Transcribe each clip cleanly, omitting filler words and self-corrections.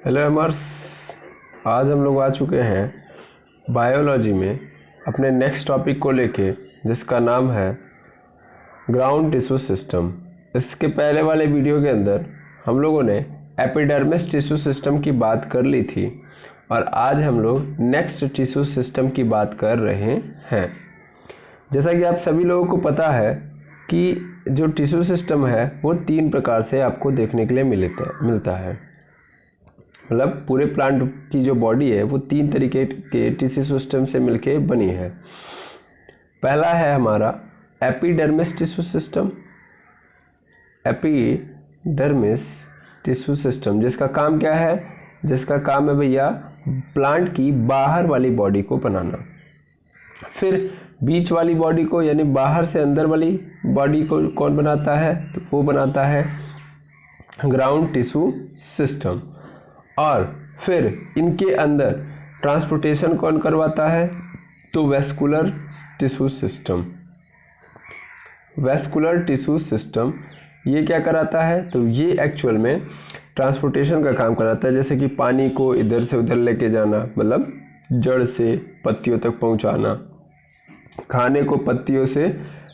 Hello एमर्स, आज हम लोग आ चुके हैं बायोलॉजी में अपने नेक्स्ट टॉपिक को लेके, जिसका नाम है ग्राउंड टिश्यू सिस्टम। इसके पहले वाले वीडियो के अंदर हम लोगों ने एपिडर्मिस टिश्यू सिस्टम की बात कर ली थी और आज हम लोग नेक्स्ट टिश्यू सिस्टम की बात कर रहे हैं। जैसा कि आप सभी लोगों को पता है कि जो टिश्यू सिस्टम है वो 3 प्रकार से आपको देखने के लिए मिलता है। मतलब पूरे प्लांट की जो बॉडी है वो 3 तरीके के टिश्यू सिस्टम से मिलके बनी है। पहला है हमारा epidermis tissue system. Epidermis tissue system जिसका काम क्या है? जिसका काम है भैया प्लांट की बाहर वाली बॉडी को बनाना। फिर बीच वाली बॉडी को यानी बाहर से अंदर वाली बॉडी को कौन बनाता है? तो वो बनाता है ग्राउंड टिश्यू सिस्टम। और फिर इनके अंदर ट्रांसपोर्टेशन कौन करवाता है? तो vascular tissue system. Vascular tissue system ये क्या कराता है? तो ये एक्चुअल में ट्रांसपोर्टेशन का काम कराता है, जैसे कि पानी को इधर से उधर लेके जाना, मतलब जड़ से पत्तियों तक पहुंचाना, खाने को पत्तियों से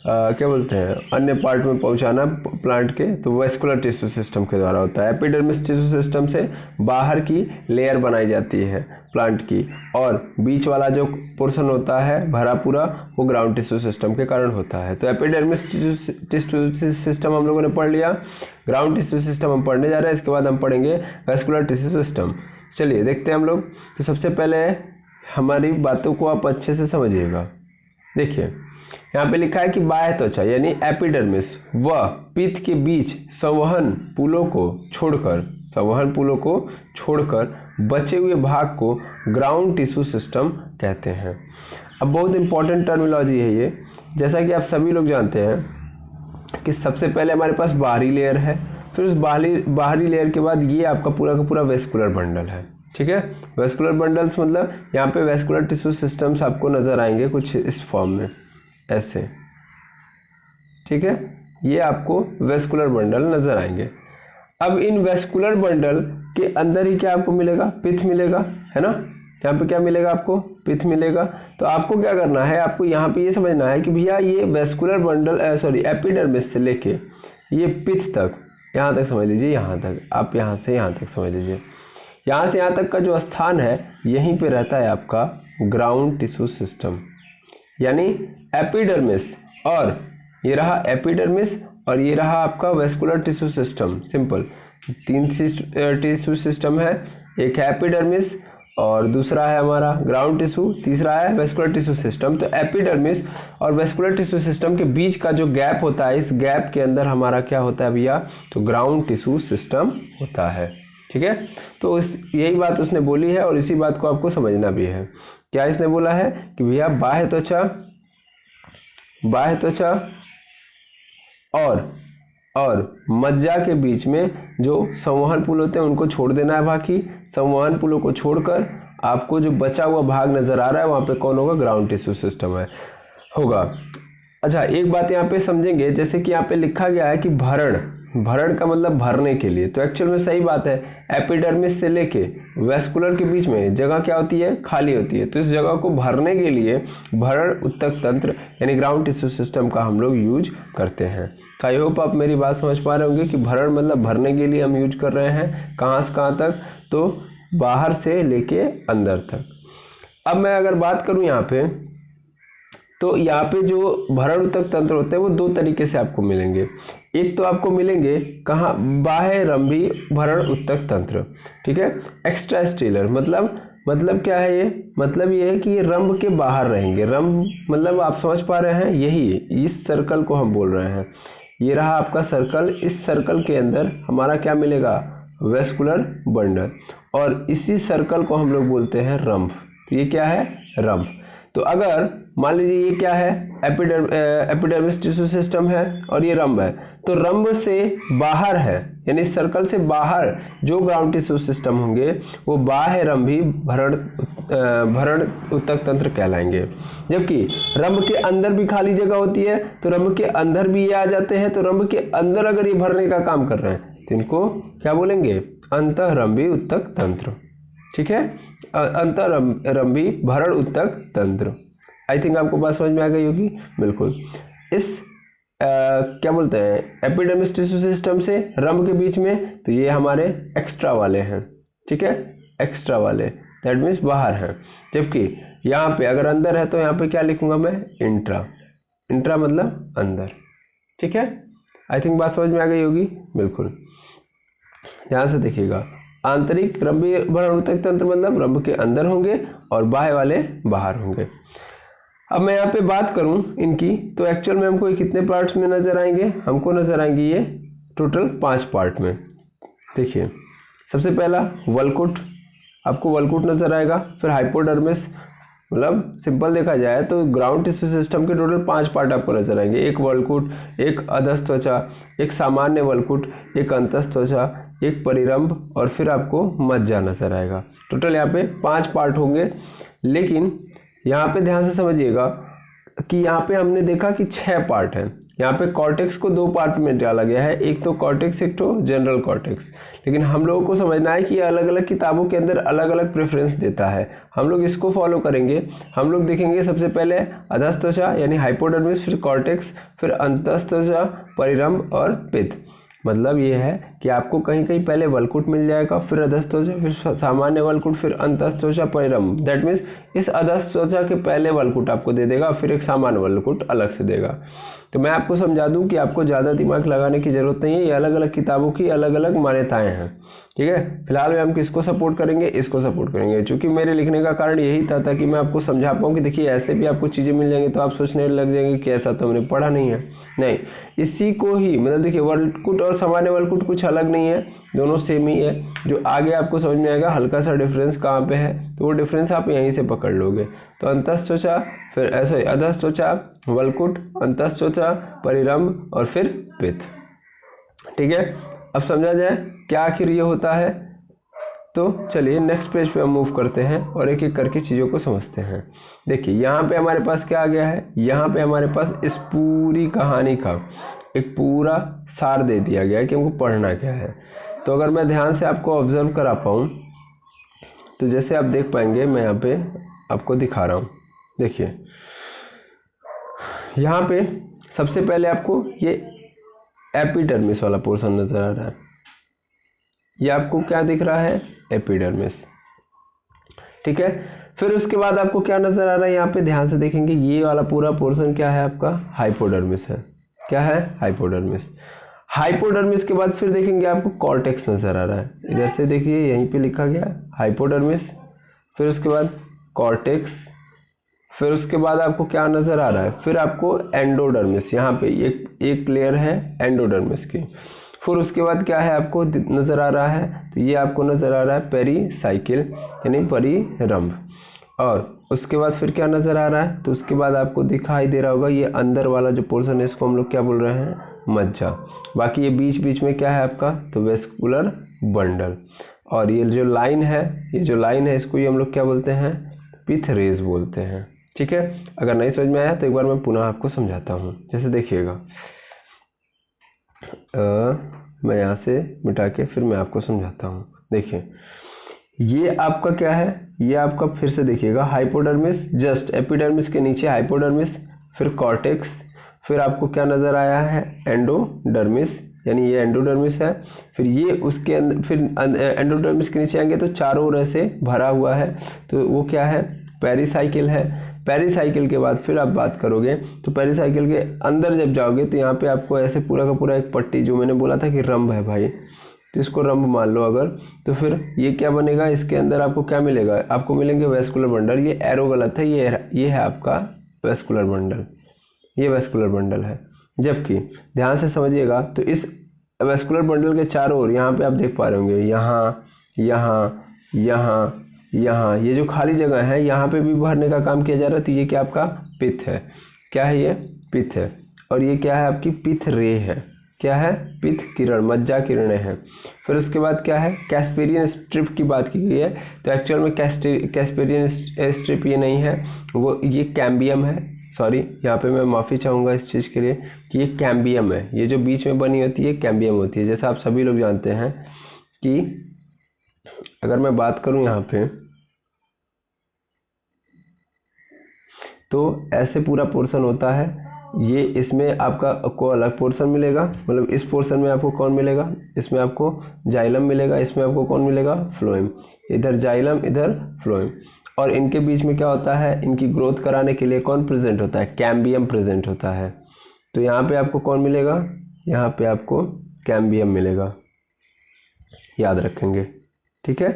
क्या बोलते हैं अन्य पार्ट में पहुंचाना प्लांट के, तो वेस्कुलर टिश्यू सिस्टम के द्वारा होता है। एपिडर्मिस टिश्यू सिस्टम से बाहर की लेयर बनाई जाती है प्लांट की, और बीच वाला जो पोर्शन होता है भरा पूरा, वो ग्राउंड टिश्यू सिस्टम के कारण होता है। तो एपिडर्मिस टिश्यू सिस्टम हम लोगों ने पढ़ लिया। ग्राउंड टिश्यू सिस्टम हम पढ़ने जा रहे हैं, इसके बाद हम पढ़ेंगे वेस्कुलर टिश्यू सिस्टम। चलिए देखते हैं हम लोग। तो सबसे पहले हमारी बातों को आप अच्छे से समझिएगा। देखिए यहाँ पे लिखा है कि बाह्य त्वचा यानी एपिडर्मिस व पित्त के बीच संवहन पुलों को छोड़कर बचे हुए भाग को ग्राउंड टिश्यू सिस्टम कहते हैं। अब बहुत इंपॉर्टेंट टर्मिनोलॉजी है ये। जैसा कि आप सभी लोग जानते हैं कि सबसे पहले हमारे पास बाहरी लेयर है, फिर उस बाहरी लेयर के बाद ये आपका पूरा का पूरा वेस्कुलर बंडल है। ठीक है, वेस्कुलर बंडल्स मतलब यहाँ पे वेस्कुलर टिश्यू सिस्टम्स आपको नजर आएंगे कुछ इस फॉर्म में, ऐसे। ठीक है, ये आपको वेस्कुलर बंडल नजर आएंगे। अब इन वेस्कुलर बंडल के अंदर ही क्या आपको मिलेगा? पित्त मिलेगा, है ना। यहाँ पे क्या मिलेगा आपको? पित्त मिलेगा। तो आपको क्या करना है? आपको यहाँ पे ये समझना है कि भैया ये वेस्कुलर बंडल एपिडर्मिस से लेके ये पित्त तक, यहाँ तक समझ लीजिए, यहाँ तक आप यहाँ से यहाँ तक समझ लीजिए, यहाँ से यहाँ तक का जो स्थान है यहीं पे रहता है आपका ग्राउंड टिश्यू सिस्टम। यानी एपिडर्मिस, और ये रहा एपिडर्मिस और ये रहा आपका vascular tissue system. Simple 3 tissue system है, एक है एपिडर्मिस और दूसरा है हमारा ग्राउंड टिश्यू, तीसरा है वेस्कुलर टिश्यू सिस्टम। तो एपिडर्मिस और वेस्कुलर टिश्यू सिस्टम के बीच का जो गैप होता है, इस गैप के अंदर हमारा क्या होता है भैया? तो ग्राउंड टिश्यू सिस्टम होता है। ठीक है, तो यही बात उसने बोली है और इसी बात को आपको समझना भी है। क्या इसने बोला है कि भैया बाह्य त्वचा और मज्जा के बीच में जो संवहन पुल होते हैं उनको छोड़ देना है। बाकी संवहन पुलों को छोड़कर आपको जो बचा हुआ भाग नजर आ रहा है वहां पे कौन होगा? ग्राउंड टिश्यू सिस्टम है होगा। अच्छा, एक बात यहाँ पे समझेंगे, जैसे कि यहाँ पे लिखा गया है कि भरण का मतलब भरने के लिए, तो एक्चुअल में सही बात है। एपिडर्मिस से लेके वेस्कुलर के बीच में जगह क्या होती है? खाली होती है। तो इस जगह को भरने के लिए भरण उत्तक तंत्र यानी ग्राउंड टिश्यू सिस्टम का हम लोग यूज करते हैं। तो आई होप आप मेरी बात समझ पा रहे होंगे कि भरण मतलब भरने के लिए हम यूज कर रहे हैं। कहाँ से कहाँ तक? तो बाहर से लेके अंदर तक। अब मैं अगर बात करूँ यहाँ पे, तो यहाँ पे जो भरण उत्तक तंत्र होते हैं वो 2 तरीके से आपको मिलेंगे। एक तो आपको मिलेंगे कहाँ? बाह्य रंभी भरण उत्तक तंत्र। ठीक है, एक्स्ट्रा स्टेलर मतलब क्या है ये? मतलब ये है कि ये रंभ के बाहर रहेंगे। रंभ मतलब आप समझ पा रहे हैं, यही इस सर्कल को हम बोल रहे हैं। ये रहा आपका सर्कल, इस सर्कल के अंदर हमारा क्या मिलेगा? वेस्कुलर बंडल, और इसी सर्कल को हम लोग बोलते हैं रंभ। तो ये क्या है? रंभ। तो अगर मान लीजिए ये क्या है? एपिडर्मिस टिश्यू सिस्टम है और ये रंभ है, तो रंभ से बाहर है यानी सर्कल से बाहर जो ग्राउंड टिश्यू सिस्टम होंगे वो बाह्य रंभी भरण उत्तक तंत्र कहलाएंगे। जबकि रंभ के अंदर भी खाली जगह होती है, तो रंभ के अंदर भी ये आ जाते हैं। तो रंभ के अंदर अगर ये भरने का काम कर रहे हैं तो इनको क्या बोलेंगे? अंतःरंभी ऊतक तंत्र, ठीक है, अंतःरंभी भरण ऊतक तंत्र। आई थिंक आपको बात समझ में आ गई होगी। बिल्कुल। इस क्या बोलते हैं एपिडर्मिस टिश्यू सिस्टम से रंभ के बीच में, तो ये हमारे एक्स्ट्रा वाले हैं, ठीक है, एक्स्ट्रा वाले, दैट मीन्स बाहर हैं। जबकि यहाँ पे अगर अंदर है तो यहाँ पे क्या लिखूंगा मैं, इंट्रा, इंट्रा मतलब अंदर, ठीक है। आई थिंक बात समझ में आ गई होगी। बिल्कुल, ध्यान से देखिएगा, आंतरिक रंभी भरण ऊतक तंत्र मतलब रंभ के अंदर होंगे और बाह्य वाले बाहर होंगे। अब मैं यहाँ पे बात करूँ इनकी, तो एक्चुअल में हमको ये कितने पार्ट्स में नजर आएंगे, हमको नजर आएंगे ये टोटल 5 पार्ट में। देखिए, सबसे पहला वल्कुट, आपको वल्कुट नजर आएगा। फिर हाइपोडर्मिस, मतलब सिंपल देखा जाए तो ग्राउंड टिश्यू सिस्टम के टोटल 5 पार्ट आपको नजर आएंगे। एक वल्कुट, एक अधस्थ त्वचा, एक सामान्य वल्कुट, एक अंतस्थ त्वचा, एक परिरंभ और फिर आपको मज्जा नजर आएगा। टोटल यहाँ पे 5 पार्ट होंगे। लेकिन यहाँ पे ध्यान से समझिएगा कि यहाँ पे हमने देखा कि 6 पार्ट है। यहाँ पे कॉर्टेक्स को 2 पार्ट में डाला गया है, एक तो कॉर्टेक्स, एक तो जनरल कॉर्टेक्स। लेकिन हम लोगों को समझना है कि ये अलग अलग किताबों के अंदर अलग अलग प्रेफरेंस देता है। हम लोग इसको फॉलो करेंगे। हम लोग देखेंगे सबसे पहले अधस्थ त्वचा यानी हाइपोडर्मिस, फिर कॉर्टेक्स, फिर अंतस्थ त्वचा, परिरंभ और पित्त। मतलब ये है कि आपको कहीं कहीं पहले वल्कुट मिल जाएगा, फिर अधस्थ त्वचा, फिर सामान्य वल्कुट, फिर अंतस्थ त्वचा, परिरंभ। दैट मीन्स इस अधस्थ त्वचा के पहले वल्कुट आपको दे देगा, फिर एक सामान्य वल्कुट अलग से देगा। तो मैं आपको समझा दूं कि आपको ज़्यादा दिमाग लगाने की जरूरत नहीं है, ये अलग अलग किताबों की अलग अलग मान्यताएं हैं, ठीक है। फिलहाल में हम किसको सपोर्ट करेंगे, इसको सपोर्ट करेंगे। क्योंकि मेरे लिखने का कारण यही था ताकि मैं आपको समझा पाऊँ कि देखिए ऐसे भी आपको चीज़ें मिल जाएंगी तो आप सोचने लग जाएंगे कि ऐसा तो हमने पढ़ा नहीं है। नहीं, इसी को ही मतलब देखिए वल्कुट और सामान्य वल्कुट कुछ अलग नहीं है, दोनों सेम ही है। जो आगे आपको समझ में आएगा हल्का सा डिफरेंस कहाँ पे है, तो वो डिफरेंस आप यहीं से पकड़ लोगे। तो अंतस्थ त्वचा, फिर ऐसे अधस्थ त्वचा, वल्कुट, अंतस्थ त्वचा, परिरंभ और फिर पित्त, ठीक है। अब समझा जाए क्या आखिर ये होता है। तो चलिए नेक्स्ट पेज पे हम मूव करते हैं और एक एक करके चीज़ों को समझते हैं। देखिए यहाँ पे हमारे पास क्या आ गया है, यहाँ पे हमारे पास इस पूरी कहानी का एक पूरा सार दे दिया गया है कि हमको पढ़ना क्या है। तो अगर मैं ध्यान से आपको ऑब्जर्व करा पाऊँ तो जैसे आप देख पाएंगे, मैं यहाँ पे आपको दिखा रहा हूँ। देखिए यहाँ पे सबसे पहले आपको ये एपिडर्मिस वाला पोर्शन नजर आ रहा है। ये आपको क्या दिख रहा है, एपिडर्मिस, ठीक है। फिर उसके बाद आपको क्या नजर आ रहा है, यहाँ पे ध्यान से देखेंगे ये वाला पूरा पोर्शन क्या है आपका, हाइपोडर्मिस है। क्या है, हाइपोडर्मिस। हाइपोडर्मिस के बाद फिर देखेंगे आपको कॉर्टेक्स नजर आ रहा है। जैसे देखिए यहीं पे लिखा गया हाइपोडर्मिस, फिर उसके बाद कॉर्टेक्स, फिर उसके बाद आपको क्या नजर आ रहा है, फिर आपको एंडोडर्मिस, यहाँ पे एक लेयर है एंडोडर्मिस की। फिर उसके बाद क्या है आपको नजर आ रहा है, तो ये आपको नजर आ रहा है पेरीसाइकिल यानी परिरंभ। और उसके बाद फिर क्या नजर आ रहा है, तो उसके बाद आपको दिखाई दे रहा होगा ये अंदर वाला जो पोर्शन है इसको हम लोग क्या बोल रहे हैं, मज्जा। बाकी ये बीच बीच में क्या है आपका, तो वेस्कुलर बंडल। और ये जो लाइन है, ये जो लाइन है इसको ये हम लोग क्या बोलते हैं, पिथ रेज बोलते हैं, ठीक है। अगर नहीं समझ में आया तो एक बार मैं पुनः आपको समझाता हूँ। जैसे देखिएगा मैं यहाँ से मिटा के फिर मैं आपको समझाता हूँ। देखिए ये आपका क्या है, ये आपका फिर से देखिएगा हाइपोडर्मिस, जस्ट एपिडर्मिस के नीचे हाइपोडर्मिस, फिर कॉर्टेक्स, फिर आपको क्या नजर आया है, एंडोडर्मिस, यानी ये एंडोडर्मिस है। फिर ये उसके अंदर, फिर एंडोडर्मिस के नीचे आएंगे तो चारों ओर ऐसे भरा हुआ है, तो वो क्या है, पेरीसाइकिल है। पेरीसाइकिल के बाद फिर आप बात करोगे तो पेरीसाइकिल के अंदर जब जाओगे तो यहाँ पे आपको ऐसे पूरा का पूरा एक पट्टी, जो मैंने बोला था कि रंभ है भाई, तो इसको रंभ मान लो अगर, तो फिर ये क्या बनेगा, इसके अंदर आपको क्या मिलेगा, आपको मिलेंगे वेस्कुलर बंडल। ये एरो गलत है, ये है आपका वेस्कुलर बंडल, ये वेस्कुलर बंडल है। जबकि ध्यान से समझिएगा तो इस वेस्कुलर बंडल के चारों ओर यहाँ पे आप देख पा रहे होंगे, यहाँ यहाँ यहाँ यहाँ ये जो खाली जगह है यहाँ पे भी भरने का काम किया जा रहा है। तो ये क्या आपका पित्त है, क्या है ये, पित्त है। और ये क्या है आपकी पित्त रे है, क्या है, पित्त किरण, मज्जा किरणें हैं। फिर उसके बाद क्या है, कैस्पेरियन स्ट्रिप की बात की गई है, तो एक्चुअल में कैस्पेरियन स्ट्रिप ये नहीं है, वो ये कैम्बियम है। सॉरी, यहाँ पे मैं माफ़ी चाहूँगा इस चीज़ के लिए कि ये कैम्बियम है, ये जो बीच में बनी होती है कैम्बियम होती है। जैसा आप सभी लोग जानते हैं कि अगर मैं बात करूं यहाँ पे तो ऐसे पूरा पोर्शन होता है, ये इसमें आपका को अलग पोर्शन मिलेगा, मतलब इस पोर्शन में आपको कौन मिलेगा, इसमें आपको जाइलम मिलेगा, इसमें आपको कौन मिलेगा, फ्लोएम। इधर जाइलम इधर फ्लोएम, और इनके बीच में क्या होता है, इनकी ग्रोथ कराने के लिए कौन प्रेजेंट होता है, कैम्बियम प्रेजेंट होता है। तो यहाँ पे आपको कौन मिलेगा, यहाँ पे आपको कैम्बियम मिलेगा, याद रखेंगे, ठीक है।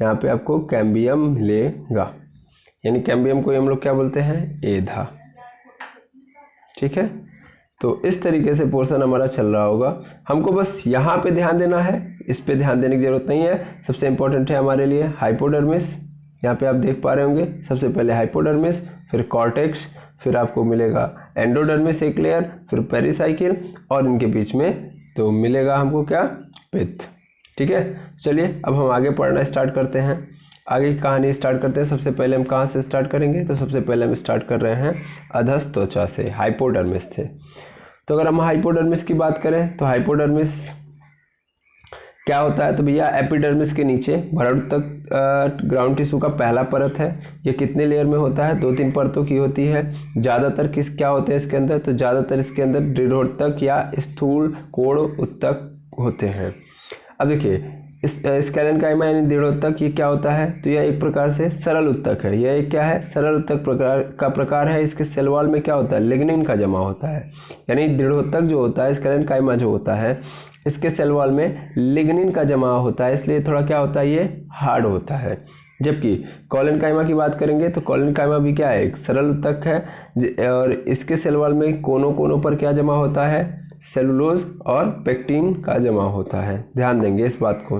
यहाँ पे आपको कैम्बियम मिलेगा, यानी कैम्बियम को हम लोग क्या बोलते हैं, एधा, ठीक है। तो इस तरीके से पोर्शन हमारा चल रहा होगा। हमको बस यहाँ पे ध्यान देना है, इस पे ध्यान देने की जरूरत नहीं है। सबसे इम्पोर्टेंट है हमारे लिए हाइपोडर्मिस, यहाँ पे आप देख पा रहे होंगे, सबसे पहले हाइपोडर्मिस, फिर कॉर्टेक्स, फिर आपको मिलेगा एंडोडर्मिस एक लेयर, फिर पेरिसाइकिल, और इनके बीच में तो मिलेगा हमको क्या, पित्त, ठीक है। चलिए अब हम आगे पढ़ना स्टार्ट करते हैं, आगे की कहानी स्टार्ट करते हैं। सबसे पहले हम कहाँ से स्टार्ट करेंगे, तो सबसे पहले हम स्टार्ट कर रहे हैं अधस त्वचा से, हाइपोडर्मिस से। तो अगर हम हाइपोडर्मिस की बात करें तो हाइपोडर्मिस क्या होता है, तो भैया एपिडर्मिस के नीचे भ्रूण तक ग्राउंड टिश्यू का पहला परत है। ये कितने लेयर में होता है, 2-3 परतों की होती है। ज़्यादातर क्या होते हैं इसके अंदर, तो ज़्यादातर इसके अंदर दृढ़ोत्तक या स्थूल कोण उत्तक होते हैं। अब देखिए स्केलेनकाइमा यानी दृढ़ोत्तक, ये क्या होता है, तो यह एक प्रकार से सरल उत्तक है। यह एक क्या है, सरल उत्तक प्रकार है। इसके सेल वॉल में क्या होता है, लिग्निन का जमा होता है, यानी दृढ़ोत्तक जो होता है, स्केलेनकाइमा जो होता है, इसके सेल वॉल में लिग्निन का जमा होता है, इसलिए थोड़ा क्या होता है, ये हार्ड होता है। जबकि कॉलेनकाइमा की बात करेंगे तो कॉलेनकाइमा भी क्या है, एक सरल उत्तक है, और इसके सेल वॉल में कोनों कोनों पर क्या जमा होता है, सेलुलोज और पेक्टिन का जमा होता है। ध्यान देंगे इस बात को।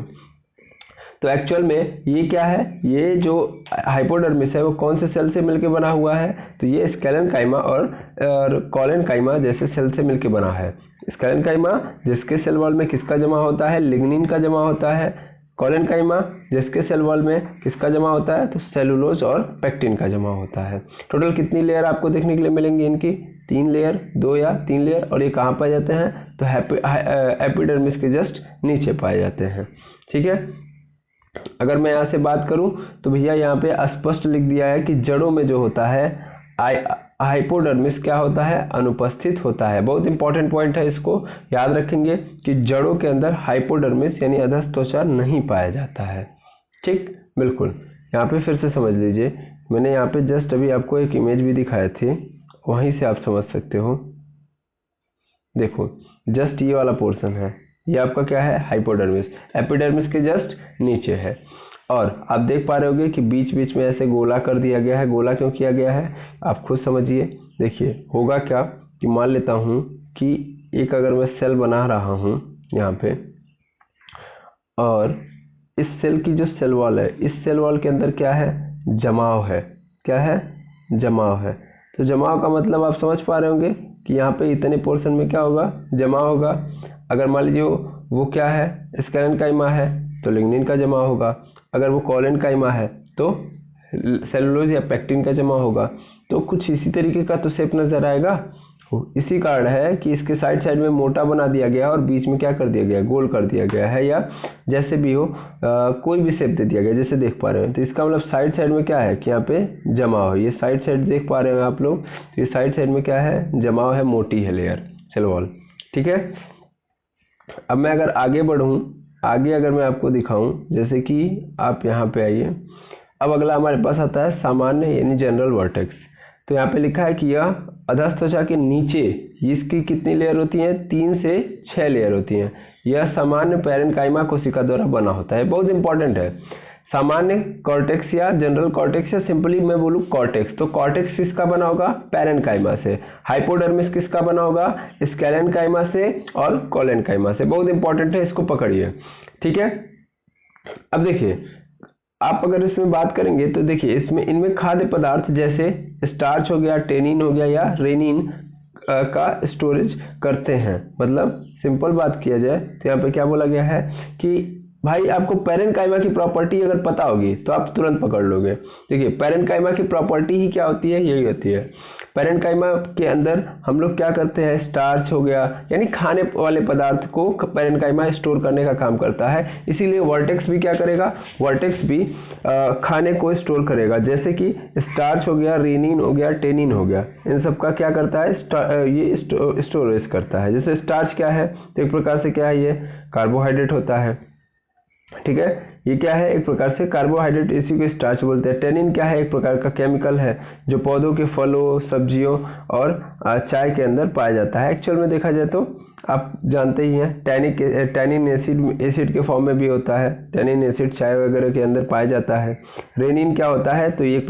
तो एक्चुअल में ये क्या है, ये जो हाइपोडर्मिस है वो कौन से सेल से मिलकर बना हुआ है, तो ये स्केलेनकाइमा और कॉलेनकाइमा जैसे सेल से मिलकर बना है। स्केलेनकाइमा जिसके सेल वॉल में किसका जमा होता है, लिग्निन का जमा होता है। कॉलेनकाइमा जिसके सेल वॉल में किसका जमा होता है, तो सेलुलोज और पेक्टिन का जमा होता है। टोटल कितनी लेयर आपको देखने के लिए मिलेंगी इनकी, 3 लेयर, 2 या 3 लेयर। और ये कहाँ पाए जाते हैं, तो एपिडर्मिस के जस्ट नीचे पाए जाते हैं, ठीक है। अगर मैं यहाँ से बात करूँ तो भैया यहाँ पे स्पष्ट लिख दिया है कि जड़ों में जो होता है हाइपोडर्मिस क्या होता है, अनुपस्थित होता है। बहुत इंपॉर्टेंट पॉइंट है, इसको याद रखेंगे कि जड़ों के अंदर हाइपोडर्मिस यानी अधस त्वचा नहीं पाया जाता है, ठीक, बिल्कुल। यहाँ पे फिर से समझ लीजिए, मैंने यहाँ पे जस्ट अभी आपको एक इमेज भी दिखाई थी, वहीं से आप समझ सकते हो। देखो जस्ट ये वाला पोर्शन है, ये आपका क्या है, हाइपोडर्मिस, एपिडर्मिस के जस्ट नीचे है। और आप देख पा रहे होगे कि बीच बीच में ऐसे गोला कर दिया गया है। गोला क्यों किया गया है, आप खुद समझिए। देखिए होगा क्या कि मान लेता हूँ कि एक अगर मैं सेल बना रहा हूँ यहाँ पे, और इस सेल की जो सेल वॉल है, इस सेल वॉल के अंदर क्या है, जमाव है। क्या है, जमाव है। तो जमाव का मतलब आप समझ पा रहे होंगे कि यहाँ पे इतने पोर्शन में क्या होगा, जमा होगा। अगर मान लीजिए वो क्या है, स्केलेनकाइमा है तो लिग्निन का जमा होगा। अगर वो कॉलेनकाइमा है तो सेलुलोज या पेक्टिन का जमा होगा। तो कुछ इसी तरीके का तो शेप नजर आएगा। इसी कारण है कि इसके साइड साइड में मोटा बना दिया गया और बीच में क्या कर दिया गया, गोल कर दिया गया है, या जैसे भी हो कोई भी शेप दे दिया गया, जैसे देख पा रहे हैं। तो इसका मतलब साइड साइड में क्या है कि यहाँ पे जमाव है। ये साइड साइड देख पा रहे हैं आप लोग, तो ये साइड साइड में क्या है, जमाव है, मोटी है लेयर, सेल वॉल, ठीक है। अब मैं अगर आगे बढ़ूँ, आगे अगर मैं आपको दिखाऊं, जैसे कि आप यहाँ पे आइए। अब अगला हमारे पास आता है सामान्य यानी जनरल वर्टेक्स। तो यहाँ पे लिखा है कि यह अधस त्वचा के नीचे इसकी कितनी लेयर होती हैं, 3 से 6 लेयर होती हैं। यह सामान्य पैरेन्काइमा कोशिका द्वारा बना होता है। बहुत इंपॉर्टेंट है। सामान्य कॉर्टेक्स या जनरल कॉर्टेक्स, या सिंपली मैं बोलूँ कॉर्टेक्स, तो कॉर्टेक्स किसका बना होगा, पैरेन्काइमा से। हाइपोडर्मिस किसका बना होगा, स्केलेनकाइमा से और कॉलेनकाइमा से। बहुत इंपॉर्टेंट है, इसको पकड़िए, ठीक है। अब देखिए आप अगर इसमें बात करेंगे तो देखिए इसमें इनमें खाद्य पदार्थ जैसे स्टार्च हो गया, टेनिन हो गया या रेनिन का स्टोरेज करते हैं। मतलब सिंपल बात किया जाए तो यहाँ पे क्या बोला गया है कि भाई आपको पैरेन्काइमा की प्रॉपर्टी अगर पता होगी तो आप तुरंत पकड़ लोगे। देखिए पैरेन्काइमा की प्रॉपर्टी ही क्या होती है, यही होती है। पैरेन्काइमा के अंदर हम लोग क्या करते हैं, स्टार्च हो गया यानी खाने वाले पदार्थ को पैरेन्काइमा स्टोर करने का काम करता है। इसीलिए वर्टेक्स भी क्या करेगा, वर्टेक्स भी खाने को स्टोर करेगा। जैसे कि स्टार्च हो गया, रेनिन हो गया, टेनिन हो गया, इन सब का क्या करता है, ये स्टोरेज करता है। जैसे स्टार्च क्या है, तो एक प्रकार से क्या है, ये कार्बोहाइड्रेट होता है, ठीक है, ये क्या है, एक प्रकार से कार्बोहाइड्रेट, इसी को स्टार्च बोलते हैं। टेनिन क्या है, एक प्रकार का केमिकल है जो पौधों के फलों, सब्जियों और चाय के अंदर पाया जाता है। एक्चुअल में देखा जाए तो आप जानते ही हैं, टैनिन एसिड के फॉर्म में भी होता है। टैनिन एसिड चाय वगैरह के अंदर पाया जाता है। रेनिन क्या होता है, तो ये एक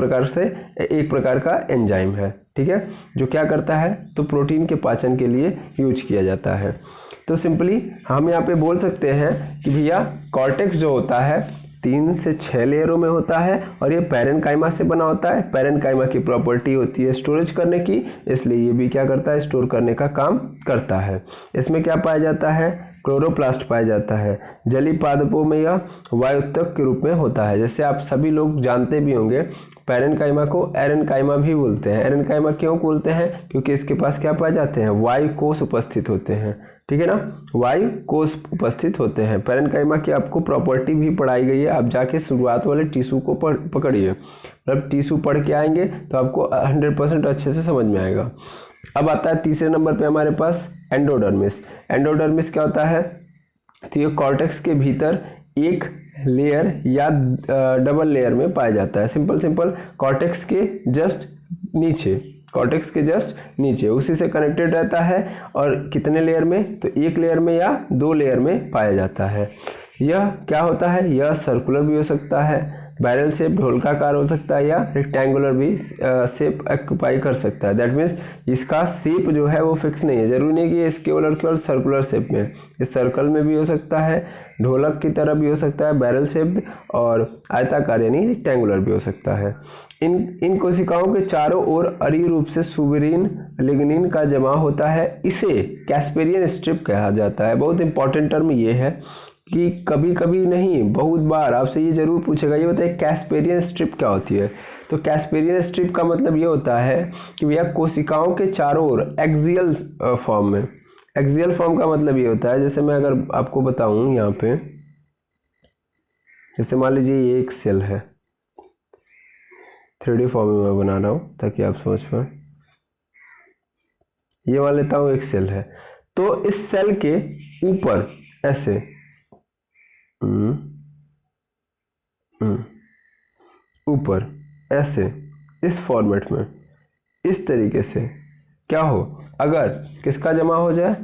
प्रकार का एंजाइम है, ठीक है, जो क्या करता है, तो प्रोटीन के पाचन के लिए यूज किया जाता है। तो सिंपली हम यहाँ पे बोल सकते हैं कि भैया कॉर्टेक्स जो होता है 3 से 6 लेयरों में होता है और ये पैरेन्काइमा से बना होता है। पैरेन्काइमा की प्रॉपर्टी होती है स्टोरेज करने की, इसलिए ये भी क्या करता है, स्टोर करने का काम करता है। इसमें क्या पाया जाता है, क्लोरोप्लास्ट पाया जाता है। जलीय पादपों में यह वायुत्तक के रूप में होता है। जैसे आप सभी लोग जानते भी होंगे, पैरेन्काइमा को एरेन्काइमा भी बोलते हैं। एरेन्काइमा क्यों बोलते हैं, क्योंकि इसके पास क्या पाए जाते हैं, वायु कोष उपस्थित होते हैं, ठीक है ना, वायु कोष उपस्थित होते हैं। पैरेन्काइमा की आपको प्रॉपर्टी भी पढ़ाई गई है, आप जाके शुरुआत वाले टिश्यू को पकड़िए, मतलब टिश्यू पढ़ के आएंगे तो आपको 100% अच्छे से समझ में आएगा। अब आता है तीसरे नंबर पे हमारे पास एंडोडर्मिस। एंडोडर्मिस क्या होता है, तो ये कॉर्टेक्स के भीतर एक लेयर या डबल लेयर में पाया जाता है। सिंपल कॉर्टेक्स के जस्ट नीचे, कॉर्टेक्स के जस्ट नीचे उसी से कनेक्टेड रहता है। और कितने लेयर में, तो एक लेयर में या 2 लेयर में पाया जाता है। यह क्या होता है, यह सर्कुलर भी हो सकता है, बैरल शेप ढोलकाकार हो सकता है, या रेक्टेंगुलर भी शेप ऑक्यूपाई कर सकता है। दैट मीन्स इसका शेप जो है वो फिक्स नहीं है, जरूरी नहीं कि ये केवल और केवल सर्कुलर शेप में, इस सर्कल में भी हो सकता है, ढोलक की तरह भी हो सकता है बैरल शेप, और आयताकार यानी रेक्टेंगुलर भी हो सकता है। इन कोशिकाओं के चारों ओर अरीय रूप से सुबेरिन लिग्निन का जमा होता है। इसे कैस्पेरियन स्ट्रिप कहा जाता है। बहुत इंपॉर्टेंट टर्म ये है कि कभी कभी नहीं, बहुत बार आपसे ये जरूर पूछेगा, ये बताइए कैस्पेरियन स्ट्रिप क्या होती है। तो कैस्पेरियन स्ट्रिप का मतलब ये होता है कि भैया कोशिकाओं के चारों ओर एक्सियल फॉर्म में, एक्सियल फॉर्म का मतलब ये होता है, जैसे मैं अगर आपको बताऊं यहाँ पे, जैसे मान लीजिए ये एक सेल है, 3D फॉर्म में मैं बना रहा हूँ ताकि आप समझ पाए। ये मान लेता हूँ एक सेल है, तो इस सेल के ऊपर ऐसे ऊपर ऐसे इस फॉर्मेट में इस तरीके से क्या हो, अगर किसका जमा हो जाए,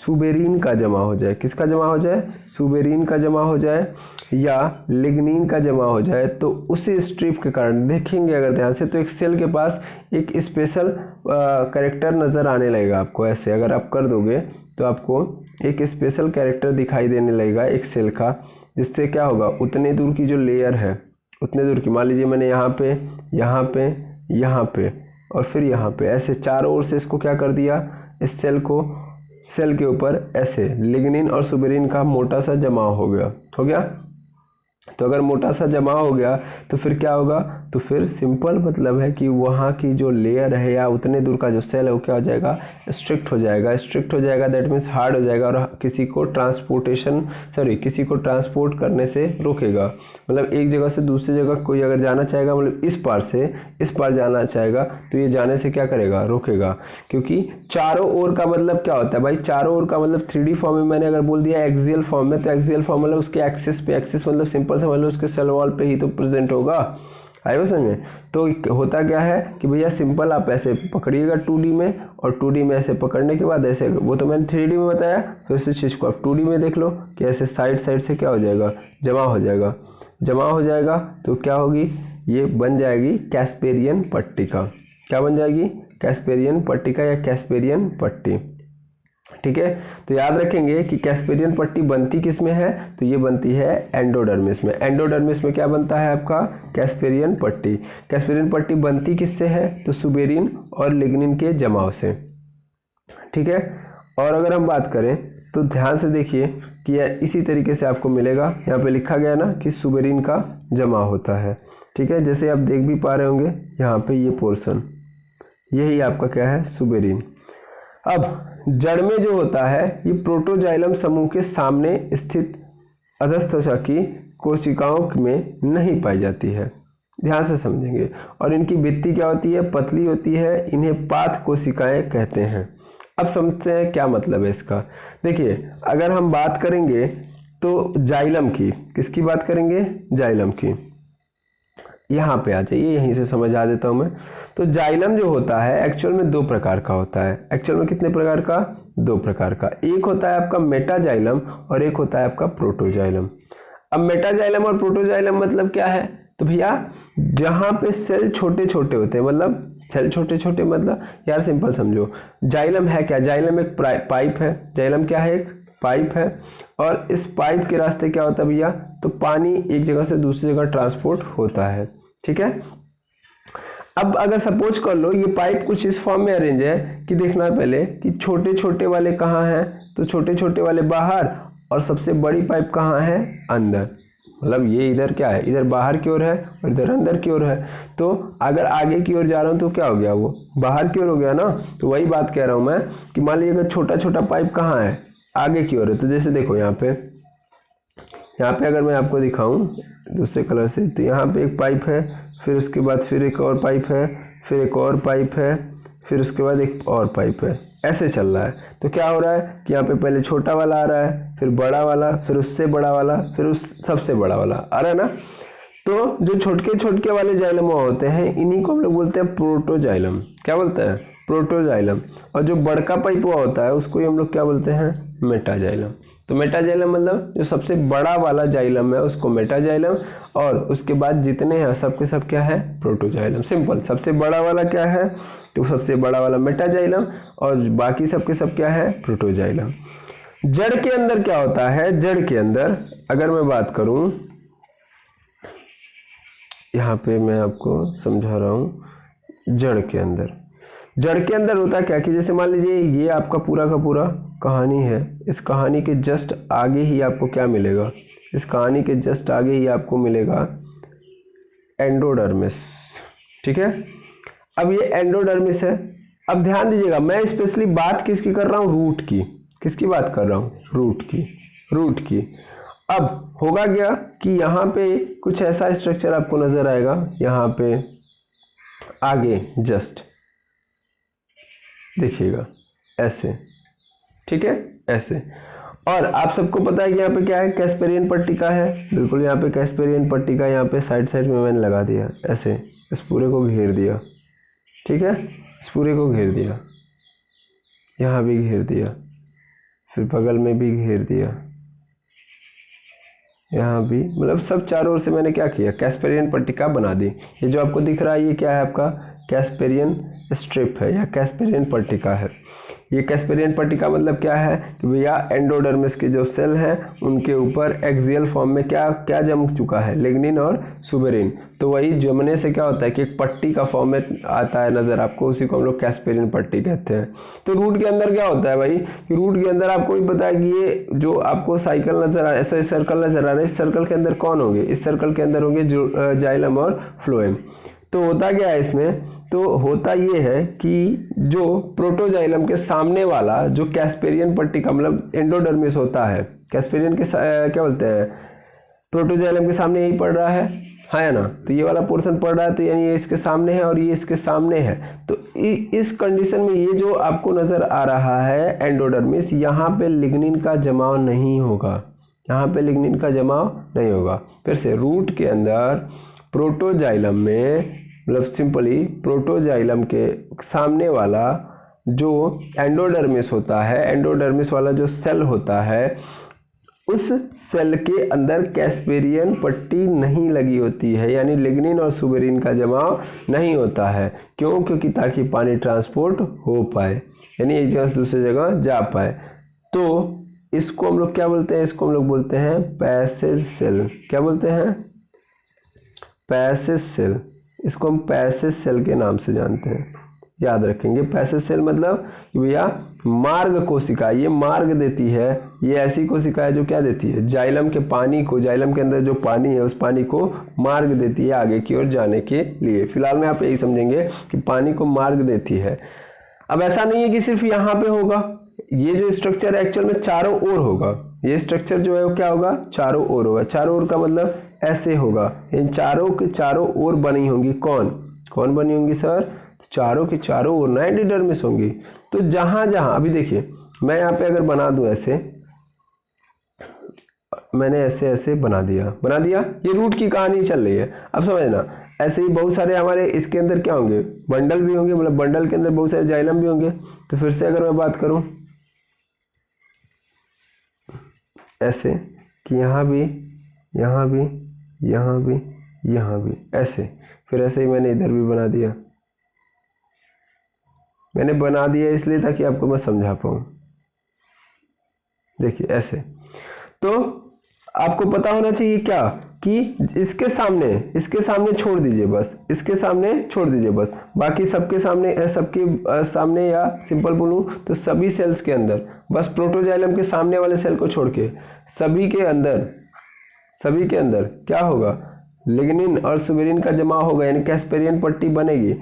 सुबेरिन का जमा हो जाए, किसका जमा हो जाए, सुबेरिन का जमा हो जाए या लिग्निन का जमा हो जाए, तो उसी स्ट्रिप के कारण देखेंगे अगर ध्यान से, तो एक सेल के पास एक स्पेशल कैरेक्टर नजर आने लगेगा आपको। ऐसे अगर आप कर दोगे तो आपको एक स्पेशल कैरेक्टर दिखाई देने लगेगा एक सेल का, जिससे क्या होगा, उतने दूर की जो लेयर है, उतने दूर की, मान लीजिए मैंने यहाँ पे यहाँ पे यहाँ पे और फिर यहाँ पे ऐसे चारों ओर से इसको क्या कर दिया, इस सेल को, सेल के ऊपर ऐसे लिग्निन और सुबेरिन का मोटा सा जमाव हो गया। तो अगर मोटा सा जमा हो गया तो फिर क्या होगा, तो फिर सिंपल मतलब है कि वहाँ की जो लेयर है या उतने दूर का जो सेल है वो क्या हो जाएगा, स्ट्रिक्ट हो जाएगा। स्ट्रिक्ट हो जाएगा दैट मीन्स हार्ड हो जाएगा, और किसी को ट्रांसपोर्ट करने से रोकेगा। मतलब एक जगह से दूसरी जगह कोई अगर जाना चाहेगा, मतलब इस पार से इस पार जाना चाहेगा, तो ये जाने से क्या करेगा, रोकेगा। क्योंकि चारों ओर का मतलब क्या होता है भाई, चारों ओर का मतलब 3D फॉर्म में मैंने अगर बोल दिया एक्सियल फॉर्म में, तो एक्सियल फॉर्म मतलब उसके एक्सिस पे, एक्सिस मतलब सिंपल समझ लो उसके सेल वॉल पे ही तो प्रेजेंट होगा, आएगा समझ में। तो होता क्या है कि भैया सिंपल आप ऐसे पकड़िएगा 2D में, और 2D में ऐसे पकड़ने के बाद ऐसे, वो तो मैंने 3D में बताया, तो इसी चीज को आप 2D में देख लो कि ऐसे साइड से क्या हो जाएगा, जमा हो जाएगा। तो क्या होगी, ये बन जाएगी कैस्पेरियन पट्टिका। क्या बन जाएगी, कैस्पेरियन पट्टिका या कैस्पेरियन पट्टी, ठीक है। तो याद रखेंगे कि कैस्पेरियन पट्टी बनती किस में है, तो ये बनती है एंडोडर्मिस में। एंडोडर्मिस में क्या बनता है आपका, कैस्पेरियन पट्टी। कैस्पेरियन पट्टी बनती किससे है, तो सुबेरिन और लिग्निन के जमाव से, ठीक है। और अगर हम बात करें तो ध्यान से देखिए कि इसी तरीके से आपको मिलेगा, यहाँ पे लिखा गया ना कि सुबेरिन का जमा होता है, ठीक है। जैसे आप देख भी पा रहे होंगे यहाँ पे ये पोर्शन, यही आपका क्या है, सुबेरिन। अब जड़ में जो होता है ये प्रोटोजाइलम समूह के सामने स्थित अधस्तर की कोशिकाओं में नहीं पाई जाती है, ध्यान से समझेंगे। और इनकी भित्ति क्या होती है, पतली होती है, इन्हें पाथ कोशिकाएं कहते हैं। अब समझते हैं क्या मतलब है इसका। देखिए अगर हम बात करेंगे तो जाइलम की, किसकी बात करेंगे, जाइलम की, यहाँ पे आ जाइए, यहीं से समझ आ देता हूँ मैं। तो जाइलम जो होता है एक्चुअल में दो प्रकार का होता है। एक्चुअल में कितने प्रकार का, दो प्रकार का। एक होता है आपका मेटाजाइलम और एक होता है आपका प्रोटोजाइलम। अब मेटाजाइलम और प्रोटोजाइलम मतलब क्या है, तो भैया जहाँ पे सेल छोटे छोटे होते हैं, मतलब सेल छोटे छोटे मतलब यार सिंपल समझो, जाइलम है क्या, जाइलम एक पाइप है। जाइलम क्या है, एक पाइप है, और इस पाइप के रास्ते क्या होता है भैया, तो पानी एक जगह से दूसरी जगह ट्रांसपोर्ट होता है, ठीक है। अब अगर सपोज कर लो ये पाइप कुछ इस फॉर्म में अरेंज है कि देखना पहले कि छोटे छोटे वाले कहाँ हैं, तो छोटे छोटे वाले बाहर और सबसे बड़ी पाइप कहाँ है, अंदर। मतलब ये इधर क्या है, इधर बाहर की ओर है और इधर अंदर की ओर है। तो अगर आगे की ओर जा रहा हूँ तो क्या हो गया, वो बाहर की ओर हो गया ना। तो वही बात कह रहा हूँ मैं कि मान लीजिए अगर छोटा छोटा पाइप कहाँ है, आगे की ओर है। तो जैसे देखो यहाँ पे अगर मैं आपको दिखाऊं दूसरे कलर से, तो यहाँ पे एक पाइप है, फिर उसके बाद फिर एक और पाइप है, फिर एक और पाइप है, फिर उसके बाद एक और पाइप है, ऐसे चल रहा है। तो क्या हो रहा है कि यहाँ पे पहले छोटा वाला आ रहा है, फिर बड़ा वाला, फिर उससे बड़ा वाला, फिर उस सबसे बड़ा वाला आ रहा है ना। तो जो छोटके छोटके वाले जाइलम होते हैं इन्हीं को हम लोग बोलते हैं प्रोटोजाइलम। क्या बोलते हैं, प्रोटोजाइलम। और जो बड़का पाइप हुआ होता है उसको ही हम लोग क्या बोलते हैं, मेटाजाइलम। तो मेटाजाइलम मतलब जो सबसे बड़ा वाला जाइलम है उसको मेटाजाइलम, और उसके बाद जितने हैं सबके सब क्या है, प्रोटोजाइलम। सिंपल, सबसे बड़ा वाला क्या है, तो सबसे बड़ा वाला मेटाजाइलम, और बाकी सबके सब क्या है, प्रोटोजाइलम। जड़ के अंदर क्या होता है, जड़ के अंदर अगर मैं बात करूं, यहाँ पे मैं आपको समझा रहा हूँ। जड़ के अंदर होता क्या कि जैसे मान लीजिए ये आपका पूरा का पूरा कहानी है, इस कहानी के जस्ट आगे ही आपको क्या मिलेगा, इस कहानी के जस्ट आगे ही आपको मिलेगा एंडोडर्मिस, ठीक है। अब ये एंडोडर्मिस है। अब ध्यान दीजिएगा मैं स्पेशली बात किसकी कर रहा हूँ, रूट की। किसकी बात कर रहा हूँ, रूट की। अब होगा क्या कि यहाँ पे कुछ ऐसा स्ट्रक्चर आपको नजर आएगा, यहाँ पे आगे जस्ट देखिएगा ऐसे, ठीक है, ऐसे। और आप सबको पता है कि यहाँ पे क्या है, कैस्पेरियन पट्टिका है। बिल्कुल, यहाँ पे कैस्पेरियन पट्टिका यहाँ पे साइड साइड में मैंने लगा दिया ऐसे, इस पूरे को घेर दिया, ठीक है, इस पूरे को घेर दिया, यहाँ भी घेर दिया, फिर बगल में भी घेर दिया, यहाँ भी, मतलब सब चारों ओर से मैंने क्या किया, कैस्पेरियन पट्टिका बना दी। ये जो आपको दिख रहा है ये क्या है, आपका कैस्पेरियन स्ट्रिप है या कैस्पेरियन पट्टिका है। ये कैस्पेरियन पट्टिका मतलब क्या है कि भैया एंडोडर्मिस के जो सेल हैं उनके ऊपर एक्सियल फॉर्म में क्या क्या जम चुका है, लिग्निन और सुबेरिन। तो वही जमने से क्या होता है कि एक पट्टी का फॉर्म में आता है नजर आपको, उसी को हम लोग कैस्पेरियन पट्टी कहते हैं। तो रूट के अंदर क्या होता है भाई, कि रूट के अंदर आपको भी पता है कि ये जो आपको साइकिल नजर आ, ऐसा सर्कल नजर आ रहा है, इस सर्कल के अंदर कौन होंगे, इस सर्कल के अंदर होंगे जाइलम और फ्लोएम। तो होता क्या है इसमें, तो होता ये है कि जो प्रोटोजाइलम के सामने वाला जो कैस्पेरियन पट्टिका मतलब एंडोडर्मिस होता है, कैस्पेरियन के क्या बोलते हैं, प्रोटोजाइलम के सामने यही पड़ रहा है ना। तो ये वाला पोर्शन पड़ रहा है, तो यानी ये इसके सामने है और ये इसके सामने है। तो इस कंडीशन में ये जो आपको नजर आ रहा है एंडोडर्मिस, यहाँ पे लिग्निन का जमाव नहीं होगा, यहाँ पे लिग्निन का जमाव नहीं होगा। फिर से रूट के अंदर प्रोटोजाइलम में, मतलब सिंपली प्रोटोजाइलम के सामने वाला जो एंडोडर्मिस होता है, एंडोडर्मिस वाला जो सेल होता है, उस सेल के अंदर कैस्पेरियन पट्टी नहीं लगी होती है, यानी लिग्निन और सुबेरिन का जमाव नहीं होता है। क्यों, क्योंकि ताकि पानी ट्रांसपोर्ट हो पाए, यानी एक जगह से दूसरी जगह जा पाए। तो इसको हम लोग क्या बोलते हैं, इसको हम लोग बोलते हैं पैसेज सेल। क्या बोलते हैं, पैसेज सेल। इसको हम पैसेज सेल के नाम से जानते हैं, याद रखेंगे। पैसेज सेल मतलब भैया मार्ग कोशिका, ये मार्ग देती है, ये ऐसी कोशिका है जो क्या देती है, जाइलम के पानी को, जाइलम के अंदर जो पानी है उस पानी को मार्ग देती है आगे की ओर जाने के लिए। फिलहाल में आप यही समझेंगे कि पानी को मार्ग देती है। अब ऐसा नहीं है कि सिर्फ यहाँ पे होगा, ये जो स्ट्रक्चर एक्चुअल में चारों ओर होगा, ये स्ट्रक्चर जो है वो क्या होगा, चारों ओर होगा। चारों ओर का मतलब ऐसे होगा, इन चारों के चारों ओर बनी होंगी, कौन कौन बनी होंगी सर, चारों के चारों ओर ना एंडोडर्मिस होंगी। तो जहां जहां, अभी देखिए मैं यहाँ पे अगर बना दूं ऐसे, मैंने ऐसे ऐसे बना दिया, ये रूट की कहानी चल रही है। अब समझना, ऐसे ही बहुत सारे हमारे इसके अंदर क्या होंगे, बंडल भी होंगे, मतलब बंडल के अंदर बहुत सारे जाइलम भी होंगे। तो फिर से अगर मैं बात करूं ऐसे कि यहाँ भी, यहाँ भी, यहाँ भी, यहाँ भी, ऐसे, फिर ऐसे ही मैंने इधर भी बना दिया। मैंने बना दिया इसलिए ताकि आपको मैं समझा पाऊं। देखिए ऐसे, तो आपको पता होना चाहिए क्या कि इसके सामने छोड़ दीजिए, बस इसके सामने छोड़ दीजिए, बस बाकी सबके सामने या सिंपल बोलूं तो सभी सेल्स के अंदर बस प्रोटोजाइलम के सामने वाले सेल को छोड़ के सभी के अंदर क्या होगा, लिग्निन और सुबेरिन का जमाव होगा, यानी कैस्पेरियन पट्टी बनेगी।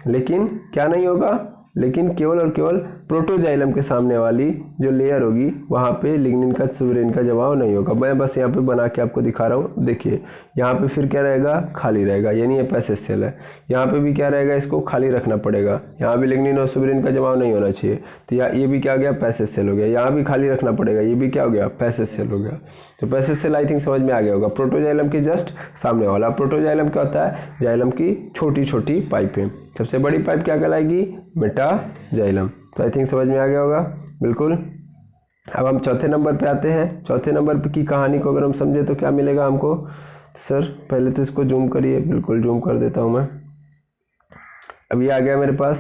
लेकिन क्या नहीं होगा, लेकिन केवल और केवल प्रोटोजाइलम के सामने वाली जो लेयर होगी वहाँ पे लिग्निन का सुबेरिन का जमाव नहीं होगा। मैं बस यहाँ पे बना के आपको दिखा रहा हूँ। देखिए यहाँ पे फिर क्या रहेगा, खाली रहेगा, यानी ये पैसेज सेल है। यहाँ पे भी क्या रहेगा, इसको खाली रखना पड़ेगा, यहाँ भी लिग्निन और सुबेरिन का जमाव नहीं होना चाहिए। तो ये भी क्या हो गया, पैसेज सेल हो गया। यहाँ भी खाली रखना पड़ेगा, ये भी क्या हो गया, पैसेज सेल हो गया। तो पैसेज सेल आई थिंक समझ में आ गया होगा। प्रोटोजाइलम के जस्ट सामने वाला। प्रोटोजाइलम क्या होता है, जाइलम की छोटी छोटी पाइपें। सबसे बड़ी पाइप क्या कहलाएगी, मेटाजाइलम। तो आई थिंक समझ में आ गया होगा, बिल्कुल। अब हम चौथे नंबर पे आते हैं। चौथे नंबर की कहानी को अगर हम समझे तो क्या मिलेगा हमको, सर पहले तो इसको जूम करिए, बिल्कुल जूम कर देता हूँ मैं। अब ये आ गया मेरे पास।